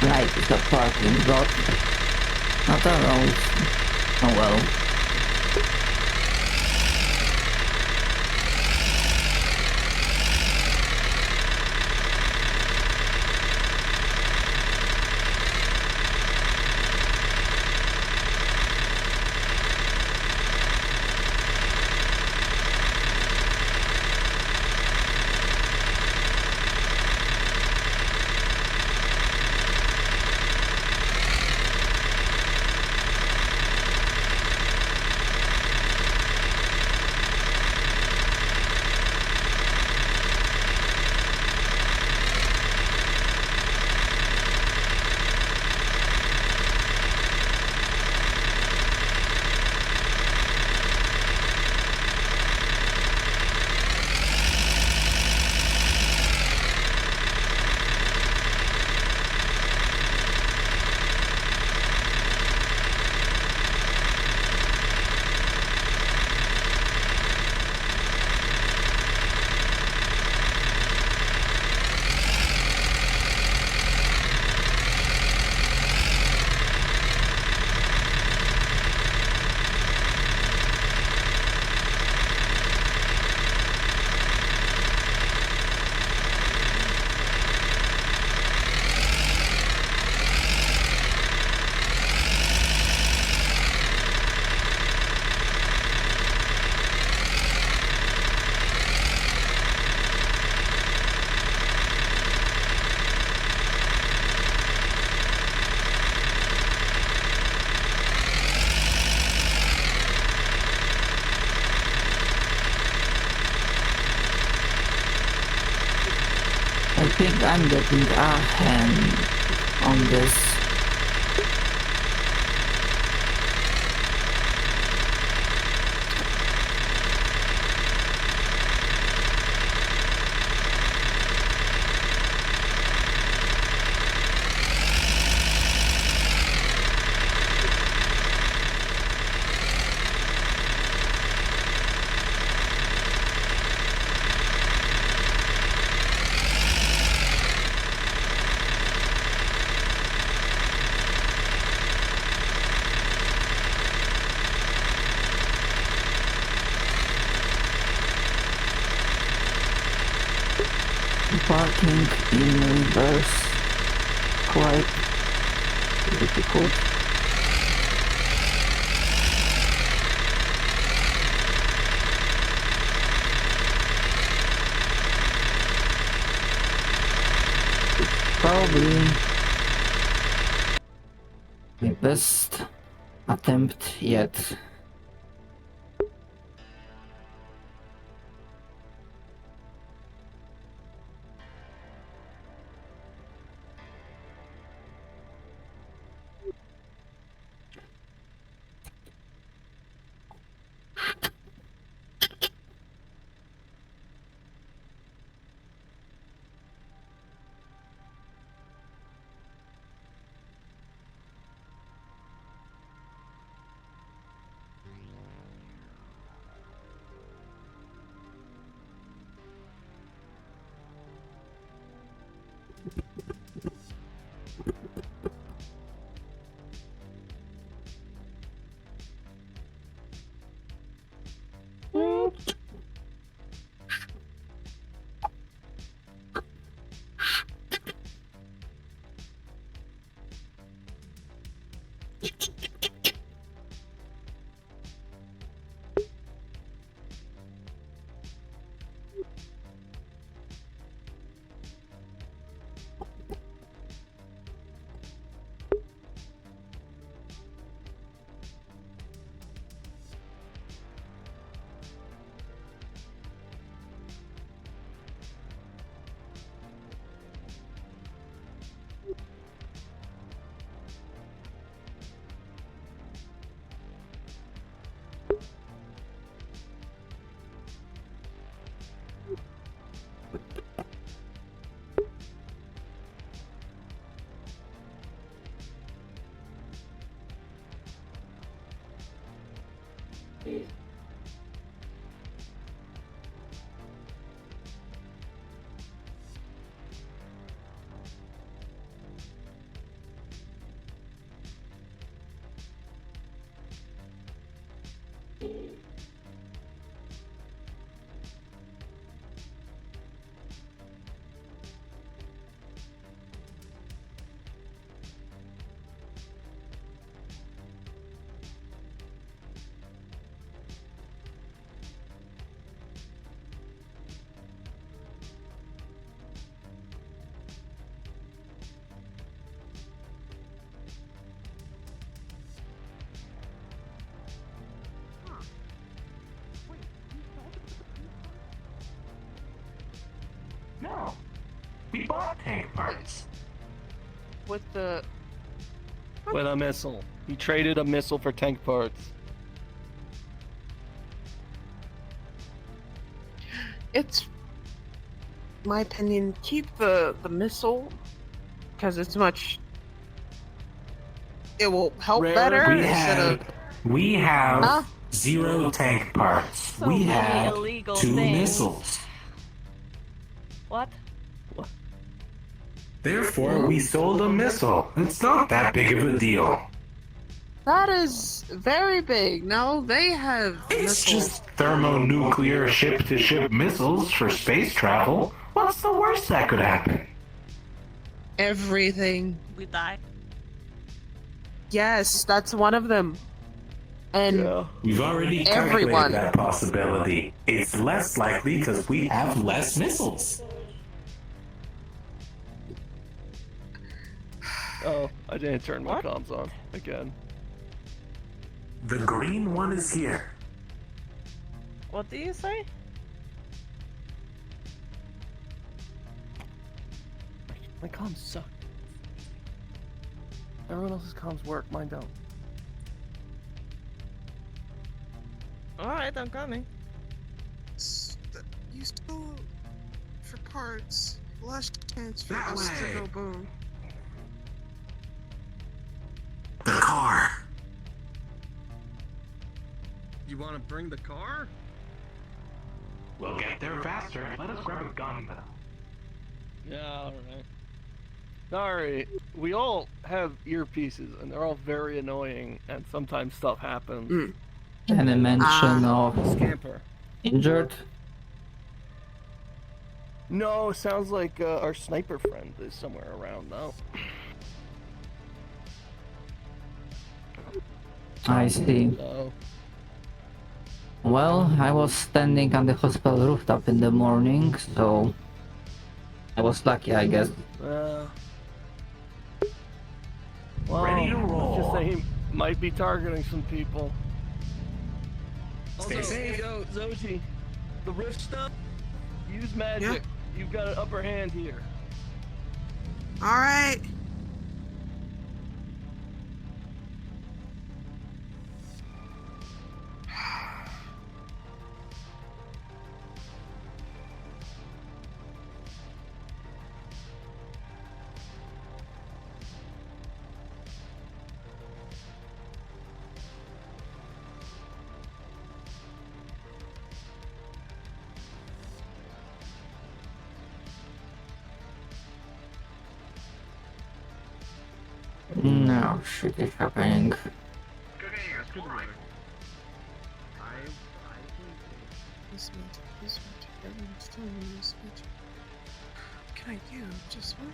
[SPEAKER 1] Right, it's a parking lot. Not a road. Oh well. I think I'm getting a hand on this. Parking in reverse quite difficult. Probably my best attempt yet.
[SPEAKER 12] No, we bought tank parts.
[SPEAKER 15] With the... With a missile. He traded a missile for tank parts.
[SPEAKER 13] It's my opinion. Keep the missile because it's much. It will help better instead of.
[SPEAKER 12] We have
[SPEAKER 13] Huh?
[SPEAKER 12] 0 tank parts.
[SPEAKER 4] So
[SPEAKER 12] we
[SPEAKER 4] many
[SPEAKER 12] have
[SPEAKER 4] illegal
[SPEAKER 12] 2
[SPEAKER 4] things.
[SPEAKER 12] missiles.
[SPEAKER 4] What?
[SPEAKER 12] Therefore, we sold a missile. It's not that big of a deal.
[SPEAKER 13] That is very big. No, they have.
[SPEAKER 12] It's
[SPEAKER 13] missiles.
[SPEAKER 12] just thermonuclear ship-to-ship missiles for space travel. What's the worst that could happen?
[SPEAKER 13] Everything.
[SPEAKER 4] We die.
[SPEAKER 13] Yes, that's one of them. And
[SPEAKER 12] We've already
[SPEAKER 13] everyone.
[SPEAKER 12] calculated that possibility. It's less likely because we have less missiles.
[SPEAKER 15] Oh, I didn't turn my comms on again.
[SPEAKER 12] The green one is here.
[SPEAKER 4] What do you say?
[SPEAKER 15] My comms suck. Everyone else's comms work, mine don't.
[SPEAKER 4] Alright, I'm coming.
[SPEAKER 13] You still for parts. Last chance for
[SPEAKER 12] That
[SPEAKER 13] us to
[SPEAKER 12] way.
[SPEAKER 13] go boom.
[SPEAKER 12] The car.
[SPEAKER 15] You want to bring the car?
[SPEAKER 12] We'll get there faster. Let us grab a gun, though.
[SPEAKER 15] Yeah, alright. Sorry, we all have earpieces and they're all very annoying and sometimes stuff happens.
[SPEAKER 1] And a mention of
[SPEAKER 15] Scamper.
[SPEAKER 1] injured.
[SPEAKER 15] No, sounds like our sniper friend is somewhere around though.
[SPEAKER 1] I see.
[SPEAKER 15] So,
[SPEAKER 1] Well, I was standing on the hospital rooftop in the morning, so I was lucky, I guess.
[SPEAKER 15] well,
[SPEAKER 12] Ready to roll.
[SPEAKER 15] let's just say he might be targeting some people.
[SPEAKER 12] Stay
[SPEAKER 15] Also,
[SPEAKER 12] safe.
[SPEAKER 15] yo, Zoji, the rift stuff, use magic. You've got an upper hand here.
[SPEAKER 13] Alright.
[SPEAKER 1] No shit is happening.
[SPEAKER 13] This much, everyone's telling me this much. What can I do? Just one.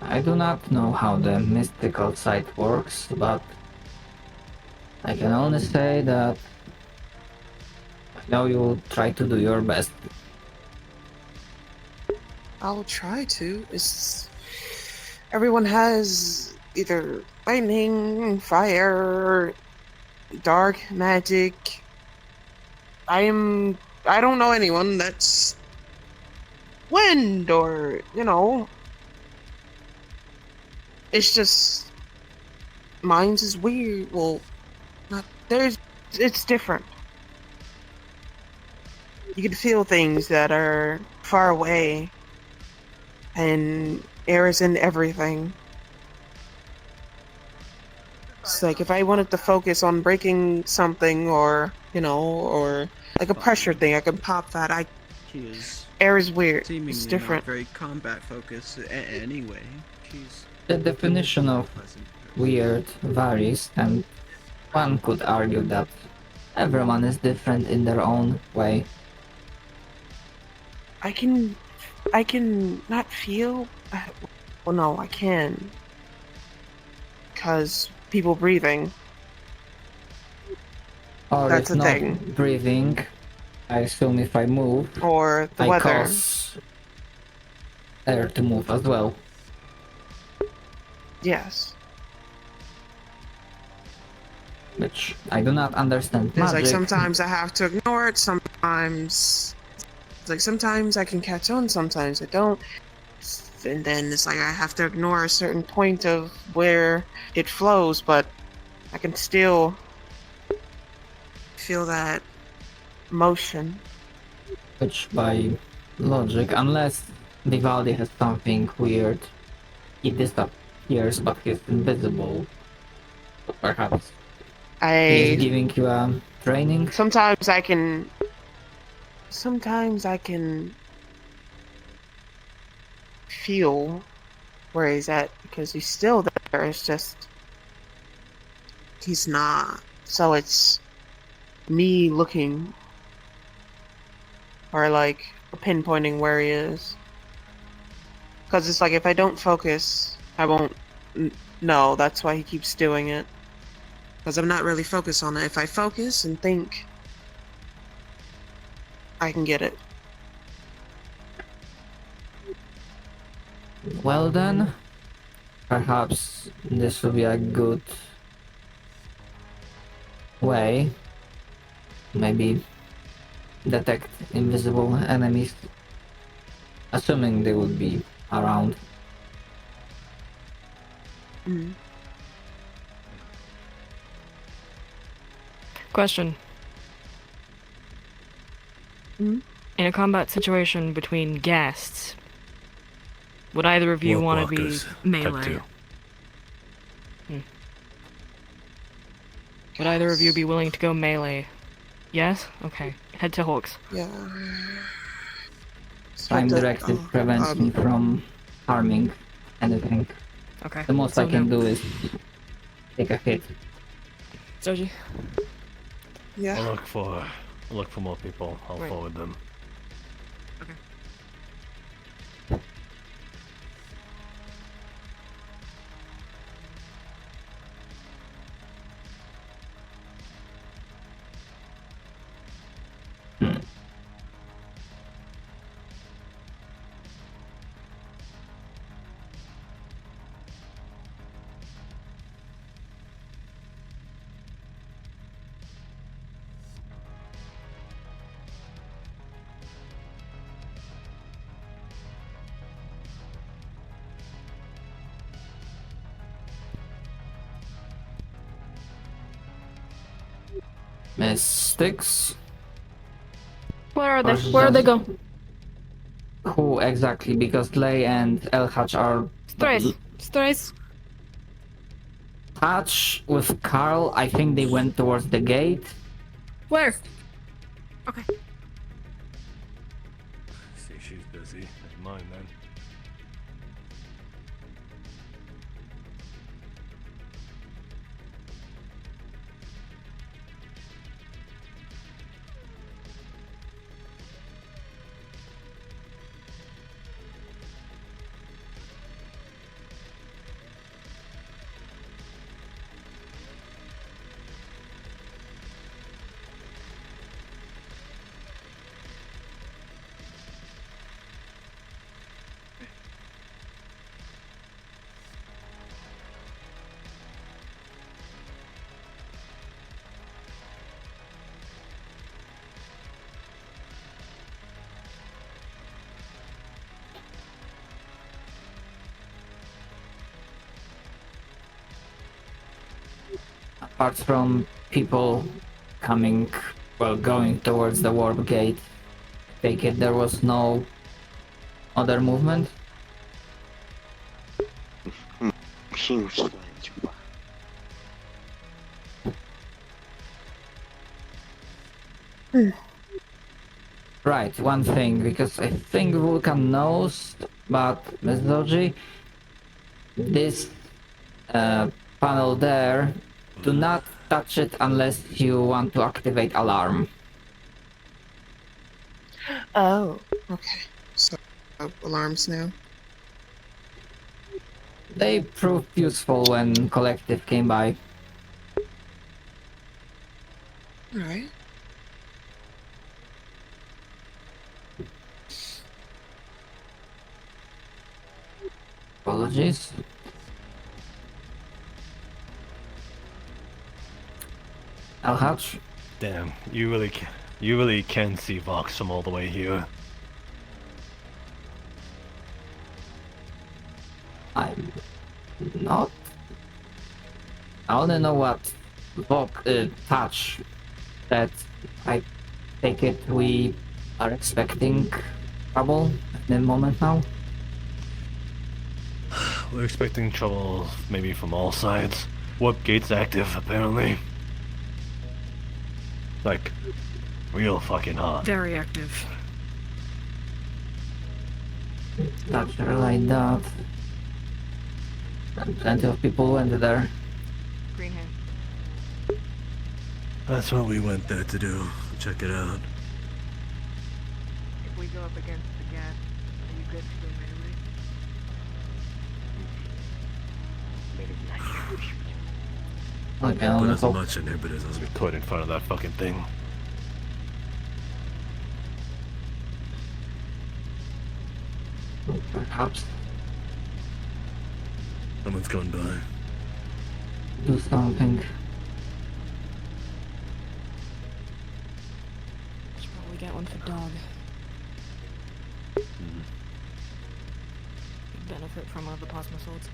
[SPEAKER 1] I do not know how the mystical site works, but I can only say that I know you try to do your best.
[SPEAKER 13] I'll try to. It's everyone has either lightning, fire, dark magic. I don't know anyone that's wind or, you know. It's just mine's is weird. Well, not it's different. you can feel things that are far away, and air is in everything. It's like if I wanted to focus on breaking something, or or like a pressure thing, I can pop that. Air is weird.
[SPEAKER 11] Seemingly
[SPEAKER 13] It's different.
[SPEAKER 11] not very combat focused anyway.
[SPEAKER 1] The definition of weird varies, and one could argue that everyone is different in their own way.
[SPEAKER 13] I can not feel. Well, no, I can. Because people breathing.
[SPEAKER 1] Or
[SPEAKER 13] That's
[SPEAKER 1] if
[SPEAKER 13] a
[SPEAKER 1] not
[SPEAKER 13] thing.
[SPEAKER 1] breathing, I assume if I move,
[SPEAKER 13] Or the
[SPEAKER 1] I
[SPEAKER 13] weather.
[SPEAKER 1] cause air to move as well.
[SPEAKER 13] Yes.
[SPEAKER 1] Which I do not understand
[SPEAKER 13] It's
[SPEAKER 1] magic.
[SPEAKER 13] like sometimes I have to ignore it, sometimes I can catch on, sometimes I don't. And then it's like I have to ignore a certain point of where it flows, but I can still feel that motion.
[SPEAKER 1] Which by logic, unless Vivaldi has something weird, he disappears but he's invisible. So perhaps he is giving you a training?
[SPEAKER 13] Sometimes I can feel where he's at, because he's still there. It's just he's not. So it's me looking, or like pinpointing where he is. Because it's like if I don't focus, I won't know. That's why he keeps doing it. Because I'm not really focused on it. If I focus and think, I can get it.
[SPEAKER 1] Well then, perhaps this will be a good way, maybe detect invisible enemies, assuming they would be around.
[SPEAKER 13] Mm.
[SPEAKER 17] Question.
[SPEAKER 13] Mm?
[SPEAKER 17] In a combat situation between guests, would either of you want to be
[SPEAKER 18] Walkers, type
[SPEAKER 17] melee?
[SPEAKER 18] 2.
[SPEAKER 17] Would either of you be willing to go melee? Yes? Okay. Head to hooks.
[SPEAKER 13] Yeah.
[SPEAKER 1] Time directive prevents me from harming anything.
[SPEAKER 17] Okay.
[SPEAKER 1] The most
[SPEAKER 17] so
[SPEAKER 1] I can
[SPEAKER 17] no.
[SPEAKER 1] do is take a hit.
[SPEAKER 17] Soji?
[SPEAKER 13] Yeah.
[SPEAKER 18] I'll look for more people. I'll
[SPEAKER 17] Right.
[SPEAKER 18] forward them.
[SPEAKER 1] Mystics?
[SPEAKER 17] Where are they?
[SPEAKER 1] Or
[SPEAKER 17] Where are they
[SPEAKER 1] just-
[SPEAKER 17] go?
[SPEAKER 1] Who exactly? Because Lay and El Hatch are...
[SPEAKER 17] Strays.
[SPEAKER 1] Hatch with Carl, I think they went towards the gate.
[SPEAKER 17] Where? Okay.
[SPEAKER 18] See, she's busy. Never mind then.
[SPEAKER 1] Apart from people coming, well, going towards the warp gate, take it there was no other movement?
[SPEAKER 16] Seems strange.
[SPEAKER 1] Right, one thing, because I think Vulcan knows, but Ms. Joudrey, this panel there, do not touch it unless you want to activate alarm.
[SPEAKER 13] Oh, okay. So, alarms now.
[SPEAKER 1] They proved useful when Collective came by.
[SPEAKER 13] Alright.
[SPEAKER 1] Apologies. Alhatch?
[SPEAKER 18] Damn, you really can see Vox from all the way here.
[SPEAKER 1] I'm not. I only know what touch that I take it we are expecting trouble at the moment now.
[SPEAKER 18] We're expecting trouble maybe from all sides. Warp gate's active, apparently. Like, real fucking hot.
[SPEAKER 17] Very active.
[SPEAKER 1] Touch her like that. And plenty of people went there.
[SPEAKER 17] Green hand.
[SPEAKER 18] That's what we went there to do. Check it out.
[SPEAKER 17] If we go up against the gas, are you good to go melee?
[SPEAKER 1] Okay,
[SPEAKER 18] Put as
[SPEAKER 1] hope.
[SPEAKER 18] much inhibitors as we could in front of that fucking thing.
[SPEAKER 1] Perhaps
[SPEAKER 18] Someone's going by.
[SPEAKER 1] do something.
[SPEAKER 17] Should probably get one for dog. He'd benefit from one of the plasma swords.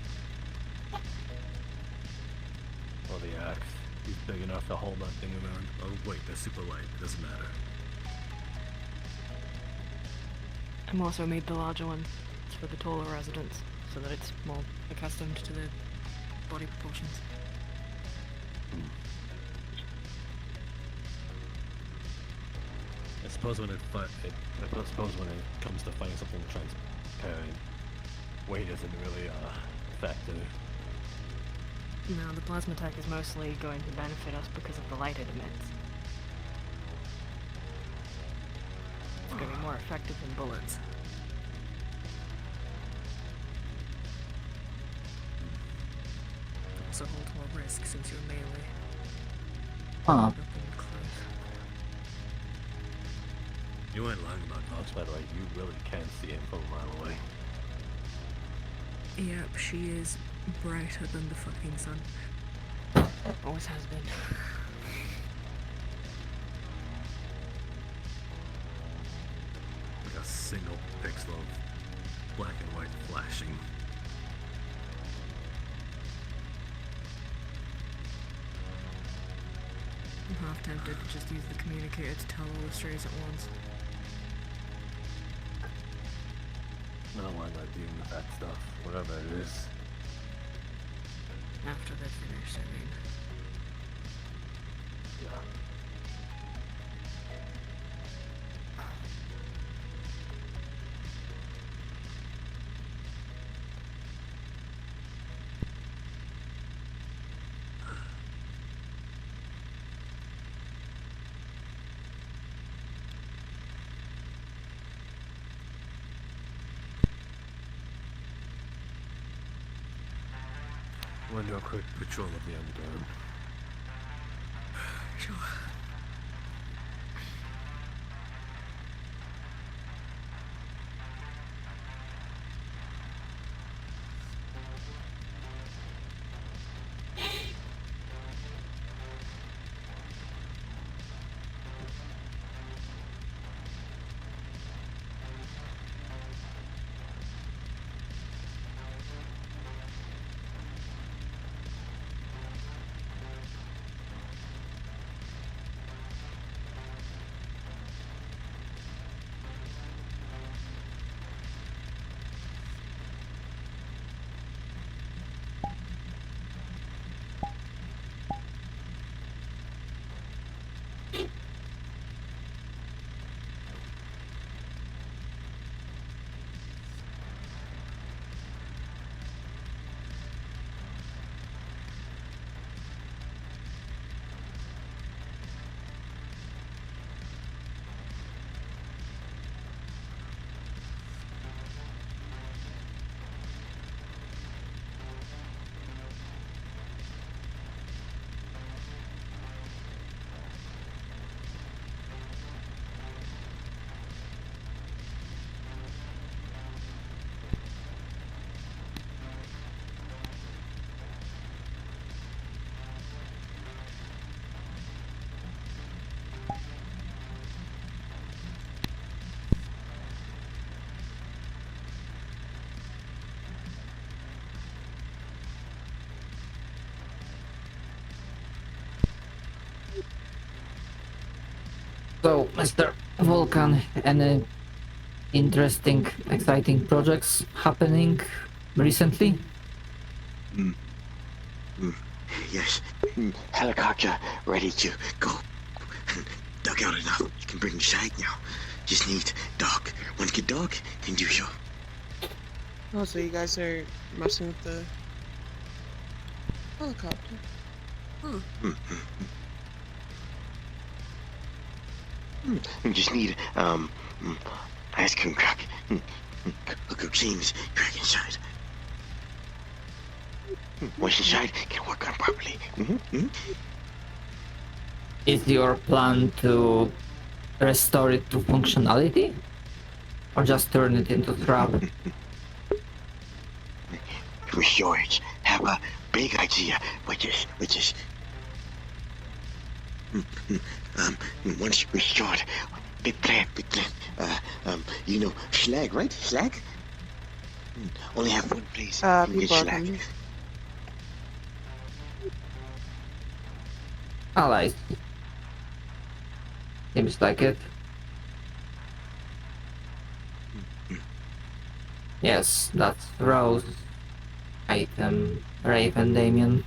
[SPEAKER 18] Or the axe. He's big enough to hold that thing around. Oh wait, they're super light. It doesn't matter.
[SPEAKER 17] I'm also made the larger one. It's for the taller residents, so that it's more accustomed to the body proportions.
[SPEAKER 18] I suppose when it comes to fighting something transparent, weight isn't really a factor.
[SPEAKER 17] No, the plasma attack is mostly going to benefit us because of the light it emits. It's going to be more effective than bullets. Also hold more risk since you're melee.
[SPEAKER 1] Huh.
[SPEAKER 18] You ain't lying about Vox, by the way. You really can see him from a mile away.
[SPEAKER 17] Yep, she is brighter than the fucking sun. Always has been.
[SPEAKER 18] Like a single pixel of black and white flashing.
[SPEAKER 17] I'm half tempted to just use the communicator to tell all the strays at once.
[SPEAKER 18] I don't want to deal with that stuff, whatever it is.
[SPEAKER 17] After they're finished, I mean.
[SPEAKER 18] Yeah. We'll do a quick patrol of the underground.
[SPEAKER 17] Sure.
[SPEAKER 1] So, Mr. Vulcan, any interesting, exciting projects happening recently?
[SPEAKER 16] Yes. Helicopter ready to go. Dug out enough. You can bring inside now. Just need dog. One good dog can do so.
[SPEAKER 13] Oh, so you guys are messing with the helicopter. Huh.
[SPEAKER 16] We just need ice cream truck. Look up James crack inside. Once inside, can work on properly.
[SPEAKER 1] Is your plan to restore it to functionality? Or just turn it into scrap?
[SPEAKER 16] Restore it. Have a big idea, which is once restored, big plan. You know slag, right? Slag? Only have one place you can get
[SPEAKER 13] People are
[SPEAKER 16] slag.
[SPEAKER 13] coming.
[SPEAKER 1] Allies. Seems like it. Yes, that's Rose. Item Raven Damien.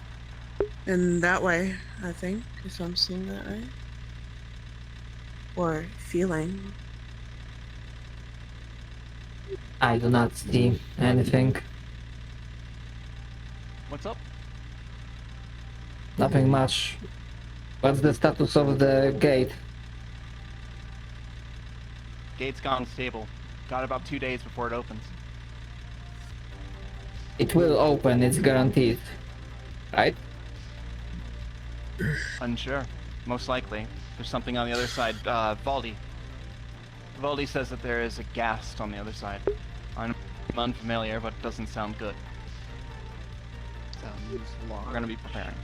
[SPEAKER 13] In that way, I think, if I'm seeing that right. Or feeling.
[SPEAKER 1] I do not see anything.
[SPEAKER 2] What's up?
[SPEAKER 1] Nothing much. What's the status of the gate?
[SPEAKER 2] Gate's gone stable. Got about 2 days before it opens.
[SPEAKER 1] It will open, it's guaranteed. Right?
[SPEAKER 2] Unsure. Most likely. There's something on the other side. Valdi. Valdi says that there is a ghast on the other side. I'm unfamiliar, but it doesn't sound good. We're gonna be preparing.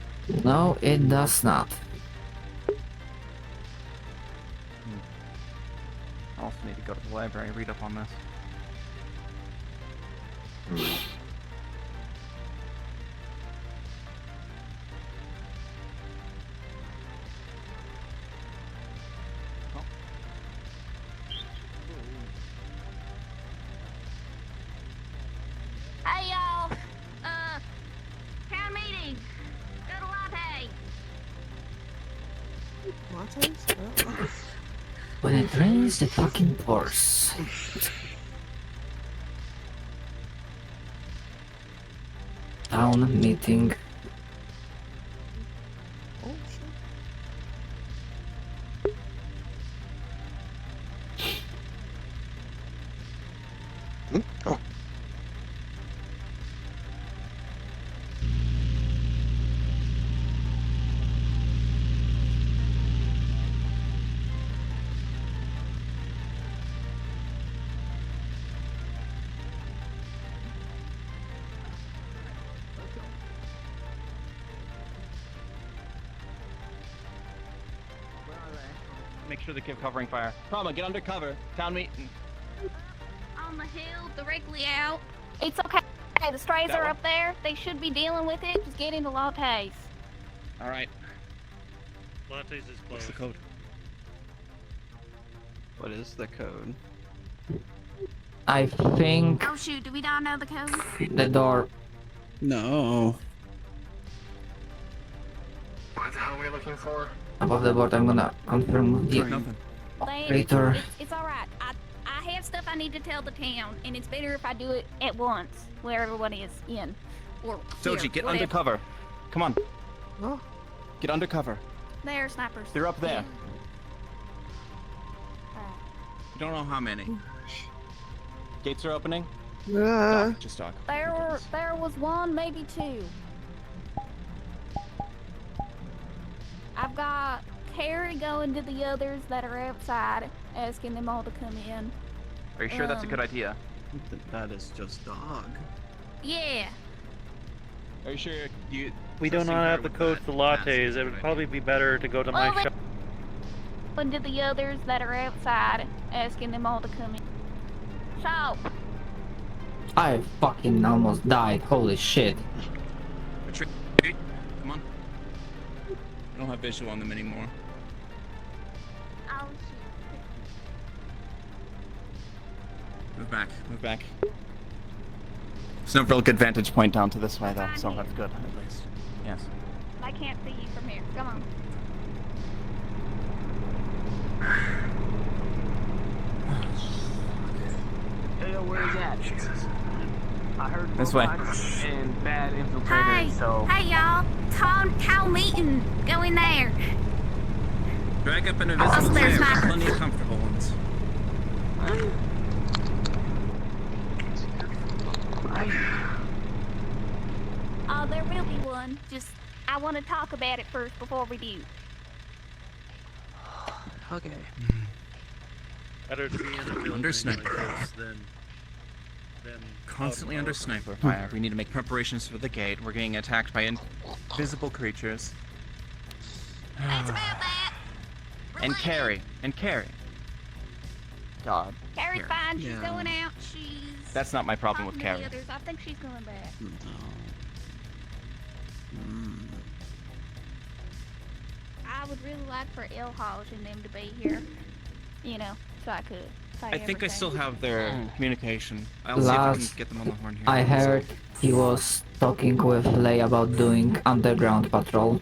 [SPEAKER 1] No, it does not.
[SPEAKER 2] I also need to go to the library, read up on this.
[SPEAKER 4] Hey y'all! Town meeting! Go to latte!
[SPEAKER 13] Lattes? Oh.
[SPEAKER 1] When it rains, the fucking pours. Town meeting.
[SPEAKER 13] Oh, shit.
[SPEAKER 16] Oh.
[SPEAKER 2] Make sure they keep covering fire. Prama, get under cover. Town meeting.
[SPEAKER 4] On the hill, directly out. It's okay. Okay, the strays are up there. They should be dealing with it. Just get into lattes.
[SPEAKER 2] Alright.
[SPEAKER 8] Lattes is closed.
[SPEAKER 5] What's the code? What is the code?
[SPEAKER 1] I think
[SPEAKER 4] Oh shoot, do we not know the code?
[SPEAKER 1] the door.
[SPEAKER 11] No.
[SPEAKER 12] What the hell are we looking for?
[SPEAKER 1] Above the board, I'm gonna confirm with the
[SPEAKER 5] Nothing.
[SPEAKER 1] operator.
[SPEAKER 4] It's alright. I have stuff I need to tell the town, and it's better if I do it at once, where everyone is in. Or
[SPEAKER 2] Doji,
[SPEAKER 4] here,
[SPEAKER 2] get
[SPEAKER 4] whatever.
[SPEAKER 2] under cover. Come on.
[SPEAKER 13] Oh.
[SPEAKER 2] Get under cover.
[SPEAKER 4] There, snipers.
[SPEAKER 2] They're up there.
[SPEAKER 5] You don't know how many.
[SPEAKER 2] Gates are opening.
[SPEAKER 13] Yeah.
[SPEAKER 5] Just talk.
[SPEAKER 4] There was one, maybe two. I've got Terry going to the others that are outside, asking them all to come in.
[SPEAKER 2] Are you sure that's a good idea?
[SPEAKER 5] That is just dog.
[SPEAKER 4] Yeah.
[SPEAKER 5] Are you sure you...
[SPEAKER 8] We do not have the code for lattes. It would probably be better to go to my shop.
[SPEAKER 4] Going to the others that are outside, asking them all to come in. So,
[SPEAKER 1] I fucking almost died. Holy shit.
[SPEAKER 5] Retreat. Come on. I don't have visual on them anymore.
[SPEAKER 4] oh shit.
[SPEAKER 2] Move back. Move back. There's no real good vantage point down to this way, though, so that's good, at least. Yes.
[SPEAKER 4] I can't see you from here. Come on.
[SPEAKER 7] Hey, yo, where is that? Jesus. I heard
[SPEAKER 2] This way.
[SPEAKER 7] And bad
[SPEAKER 4] Hey,
[SPEAKER 7] infiltrators, so...
[SPEAKER 4] hey y'all. Town meeting. Go in there.
[SPEAKER 5] Drag up an invisible
[SPEAKER 4] there's
[SPEAKER 5] chair.
[SPEAKER 4] not-
[SPEAKER 5] Plenty of comfortable ones.
[SPEAKER 4] Oh, there will be one. Just, I want to talk about it first before we do.
[SPEAKER 11] Okay.
[SPEAKER 8] Better to be in a building
[SPEAKER 5] Under
[SPEAKER 8] like
[SPEAKER 5] sniper.
[SPEAKER 8] this than
[SPEAKER 5] Constantly under sniper
[SPEAKER 2] Hmm.
[SPEAKER 5] fire. We need to make preparations for the gate. We're getting attacked by invisible creatures.
[SPEAKER 4] That's about that.
[SPEAKER 5] And Carrie. And Carrie.
[SPEAKER 2] God.
[SPEAKER 4] Carrie's
[SPEAKER 5] Here.
[SPEAKER 4] fine. She's
[SPEAKER 2] Yeah.
[SPEAKER 4] going out. She's...
[SPEAKER 2] That's not my problem with
[SPEAKER 4] talking to
[SPEAKER 2] Carrie.
[SPEAKER 4] the others. I think she's going back. I would really like for El Hodge and them to be here. You know, so I could say
[SPEAKER 5] I think I
[SPEAKER 4] everything.
[SPEAKER 5] still have their communication. I'll see if I can
[SPEAKER 1] Last
[SPEAKER 5] get them on the horn here.
[SPEAKER 1] I heard he was talking with Lei about doing underground patrol.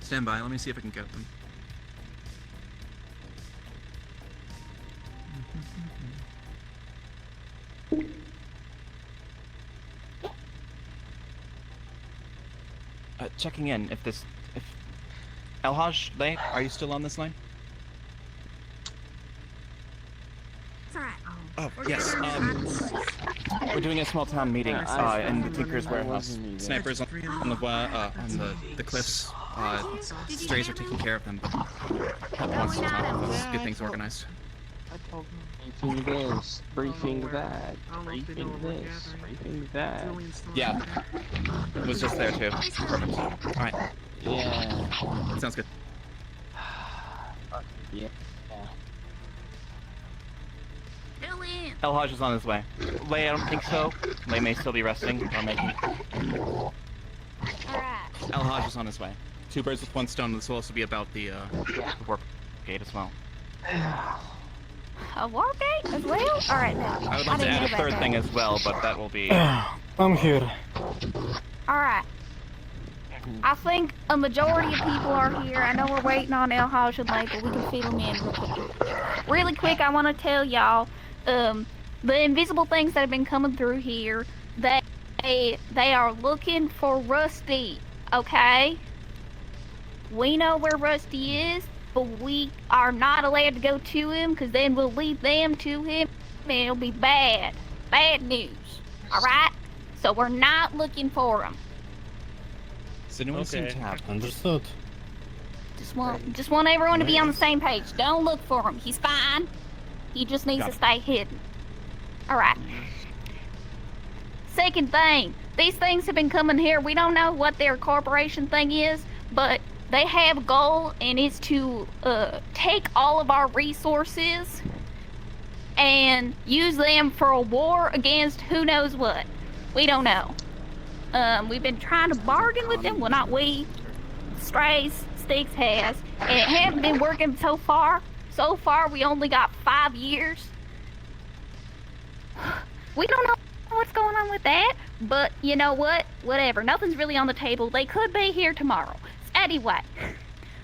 [SPEAKER 5] Stand by, let me see if I can get them. Checking in, if Elhaj, Lei, are you still on this line?
[SPEAKER 4] It's alright.
[SPEAKER 5] Oh, yes, we're doing a small town meeting, in the Tinker's warehouse. Snipers on the cliffs, strays are taking care of them, but Pep wants to talk with us, get things organized.
[SPEAKER 19] Briefing this, briefing that, briefing this, briefing that.
[SPEAKER 5] Yeah, it was just there too. Perfect. Alright.
[SPEAKER 19] Yeah.
[SPEAKER 5] Sounds good.
[SPEAKER 19] Yeah.
[SPEAKER 2] Elhaj is on his way. Lei, I don't think so. Lei may still be resting or making.
[SPEAKER 5] Elhaj is on his way. Two birds with one stone. This will also be about the
[SPEAKER 2] warp gate as well.
[SPEAKER 4] A war gate as well? Alright now.
[SPEAKER 2] I would like to
[SPEAKER 4] didn't
[SPEAKER 2] add
[SPEAKER 4] know
[SPEAKER 2] a
[SPEAKER 4] about
[SPEAKER 2] third
[SPEAKER 4] that.
[SPEAKER 2] thing as well, but that will be.
[SPEAKER 19] I'm here.
[SPEAKER 4] Alright. I think a majority of people are here. I know we're waiting on El Hodge and Lake, but we can feed them in real quick. Really quick, I want to tell y'all, the invisible things that have been coming through here, they are looking for Rusty, okay? We know where Rusty is, but we are not allowed to go to him, because then we'll lead them to him, and it'll be bad. Bad news, alright? So we're not looking for him.
[SPEAKER 5] Does anyone seem to have?
[SPEAKER 19] Understood.
[SPEAKER 4] Just want everyone to be on the same page. Don't look for him. He's fine. He just needs
[SPEAKER 5] Got
[SPEAKER 4] to
[SPEAKER 5] it.
[SPEAKER 4] stay hidden. Alright. Second thing, these things have been coming here. We don't know what their corporation thing is, but they have a goal, and it's to take all of our resources and use them for a war against who knows what. We don't know. We've been trying to bargain with them. Well, not we. Strays, Sticks has. And it hasn't been working so far. So far, we only got 5 years. We don't know what's going on with that. But you know what? Whatever. Nothing's really on the table. They could be here tomorrow. Anyway,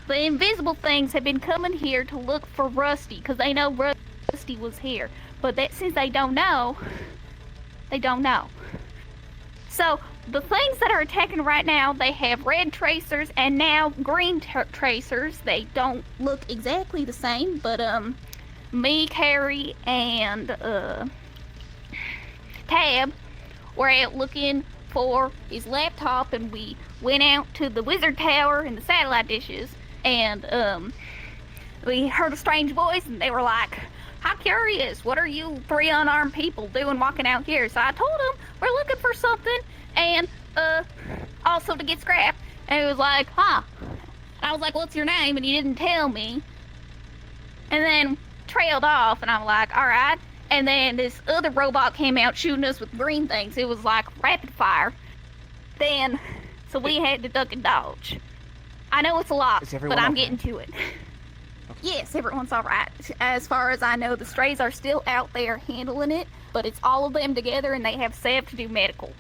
[SPEAKER 4] the invisible things have been coming here to look for Rusty, because they know Rusty was here. But that, since they don't know, they don't know. So, the things that are attacking right now, they have red tracers and now green tracers. They don't look exactly the same, but me, Carrie, and Tab were out looking for his laptop, and we went out to the wizard tower and the satellite dishes, and we heard a strange voice, and they were like, "I'm curious, what are you 3 unarmed people doing walking out here?" So I told them we're looking for something, and also to get scrap. And he was like, "Huh?" And I was like, "What's your name?" And he didn't tell me. And then trailed off, and I'm like, "Alright." And then this other robot came out shooting us with green things. It was like rapid fire. Then, so we had to duck and dodge. I know it's a lot,
[SPEAKER 5] Is
[SPEAKER 4] but
[SPEAKER 5] everyone
[SPEAKER 4] I'm
[SPEAKER 5] okay?
[SPEAKER 4] getting to it. Yes, everyone's alright. As far as I know, the strays are still out there handling it, but it's all of them together and they have Sev to do medical.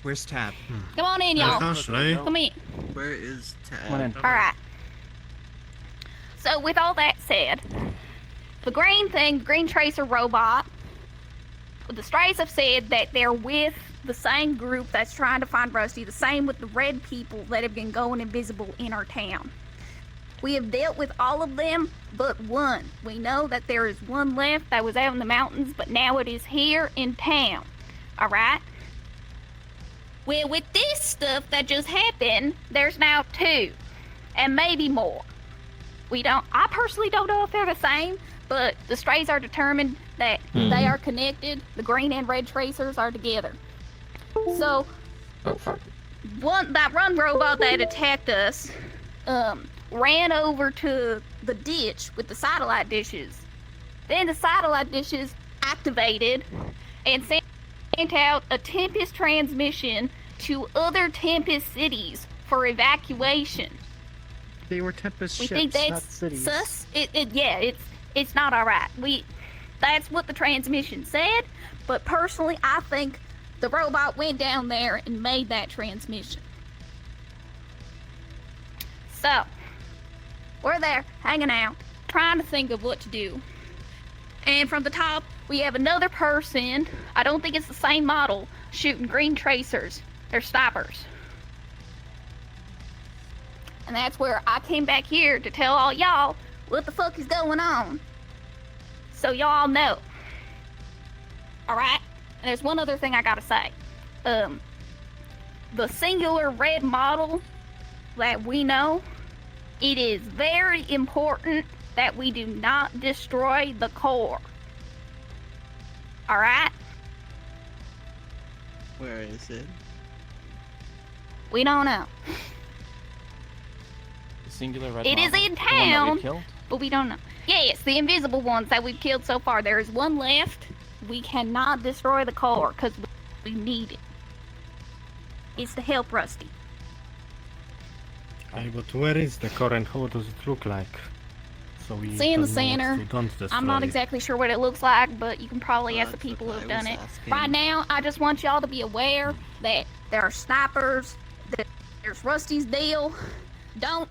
[SPEAKER 5] Where's Tab?
[SPEAKER 4] Come on in, y'all. Come in.
[SPEAKER 5] Where is Tab?
[SPEAKER 2] Come on in.
[SPEAKER 4] Alright. So, with all that said, the green thing, the green tracer robot, the strays have said that they're with the same group that's trying to find Rusty, the same with the red people that have been going invisible in our town. We have dealt with all of them but one. We know that there is one left that was out in the mountains, but now it is here in town. Alright? Well, with this stuff that just happened, there's now 2. And maybe more. I personally don't know if they're the same, but the strays are determined that they are connected. The green and red tracers are together. So, that run robot that attacked us, ran over to the ditch with the satellite dishes. Then the satellite dishes activated and sent out a Tempest transmission to other Tempest cities for evacuation.
[SPEAKER 20] They were Tempest
[SPEAKER 4] We
[SPEAKER 20] ships,
[SPEAKER 4] think that's
[SPEAKER 20] not cities.
[SPEAKER 4] sus. It's not alright. That's what the transmission said, but personally I think the robot went down there and made that transmission. So, we're there, hanging out, trying to think of what to do. And from the top, we have another person, I don't think it's the same model, shooting green tracers. They're snipers. And that's where I came back here to tell all y'all what the fuck is going on. So y'all know. Alright? And there's one other thing I gotta say. The singular red model that we know, it is very important that we do not destroy the core. Alright?
[SPEAKER 5] Where is it?
[SPEAKER 4] We don't know.
[SPEAKER 2] The singular red
[SPEAKER 4] It is
[SPEAKER 2] model?
[SPEAKER 4] in
[SPEAKER 2] The one that we
[SPEAKER 4] town,
[SPEAKER 2] killed?
[SPEAKER 4] but we don't know. Yes, the invisible ones that we've killed so far. There is one left. We cannot destroy the core because we need it. It's to help Rusty.
[SPEAKER 19] Aye, but where is the core and how does it look like? So we
[SPEAKER 4] It's in the
[SPEAKER 19] don't know
[SPEAKER 4] center.
[SPEAKER 19] what to don't destroy
[SPEAKER 4] I'm not
[SPEAKER 19] it.
[SPEAKER 4] exactly sure what it looks like, but you can probably ask the people who have done it. Right now, I just want y'all to be aware that there are snipers, that there's Rusty's deal. Don't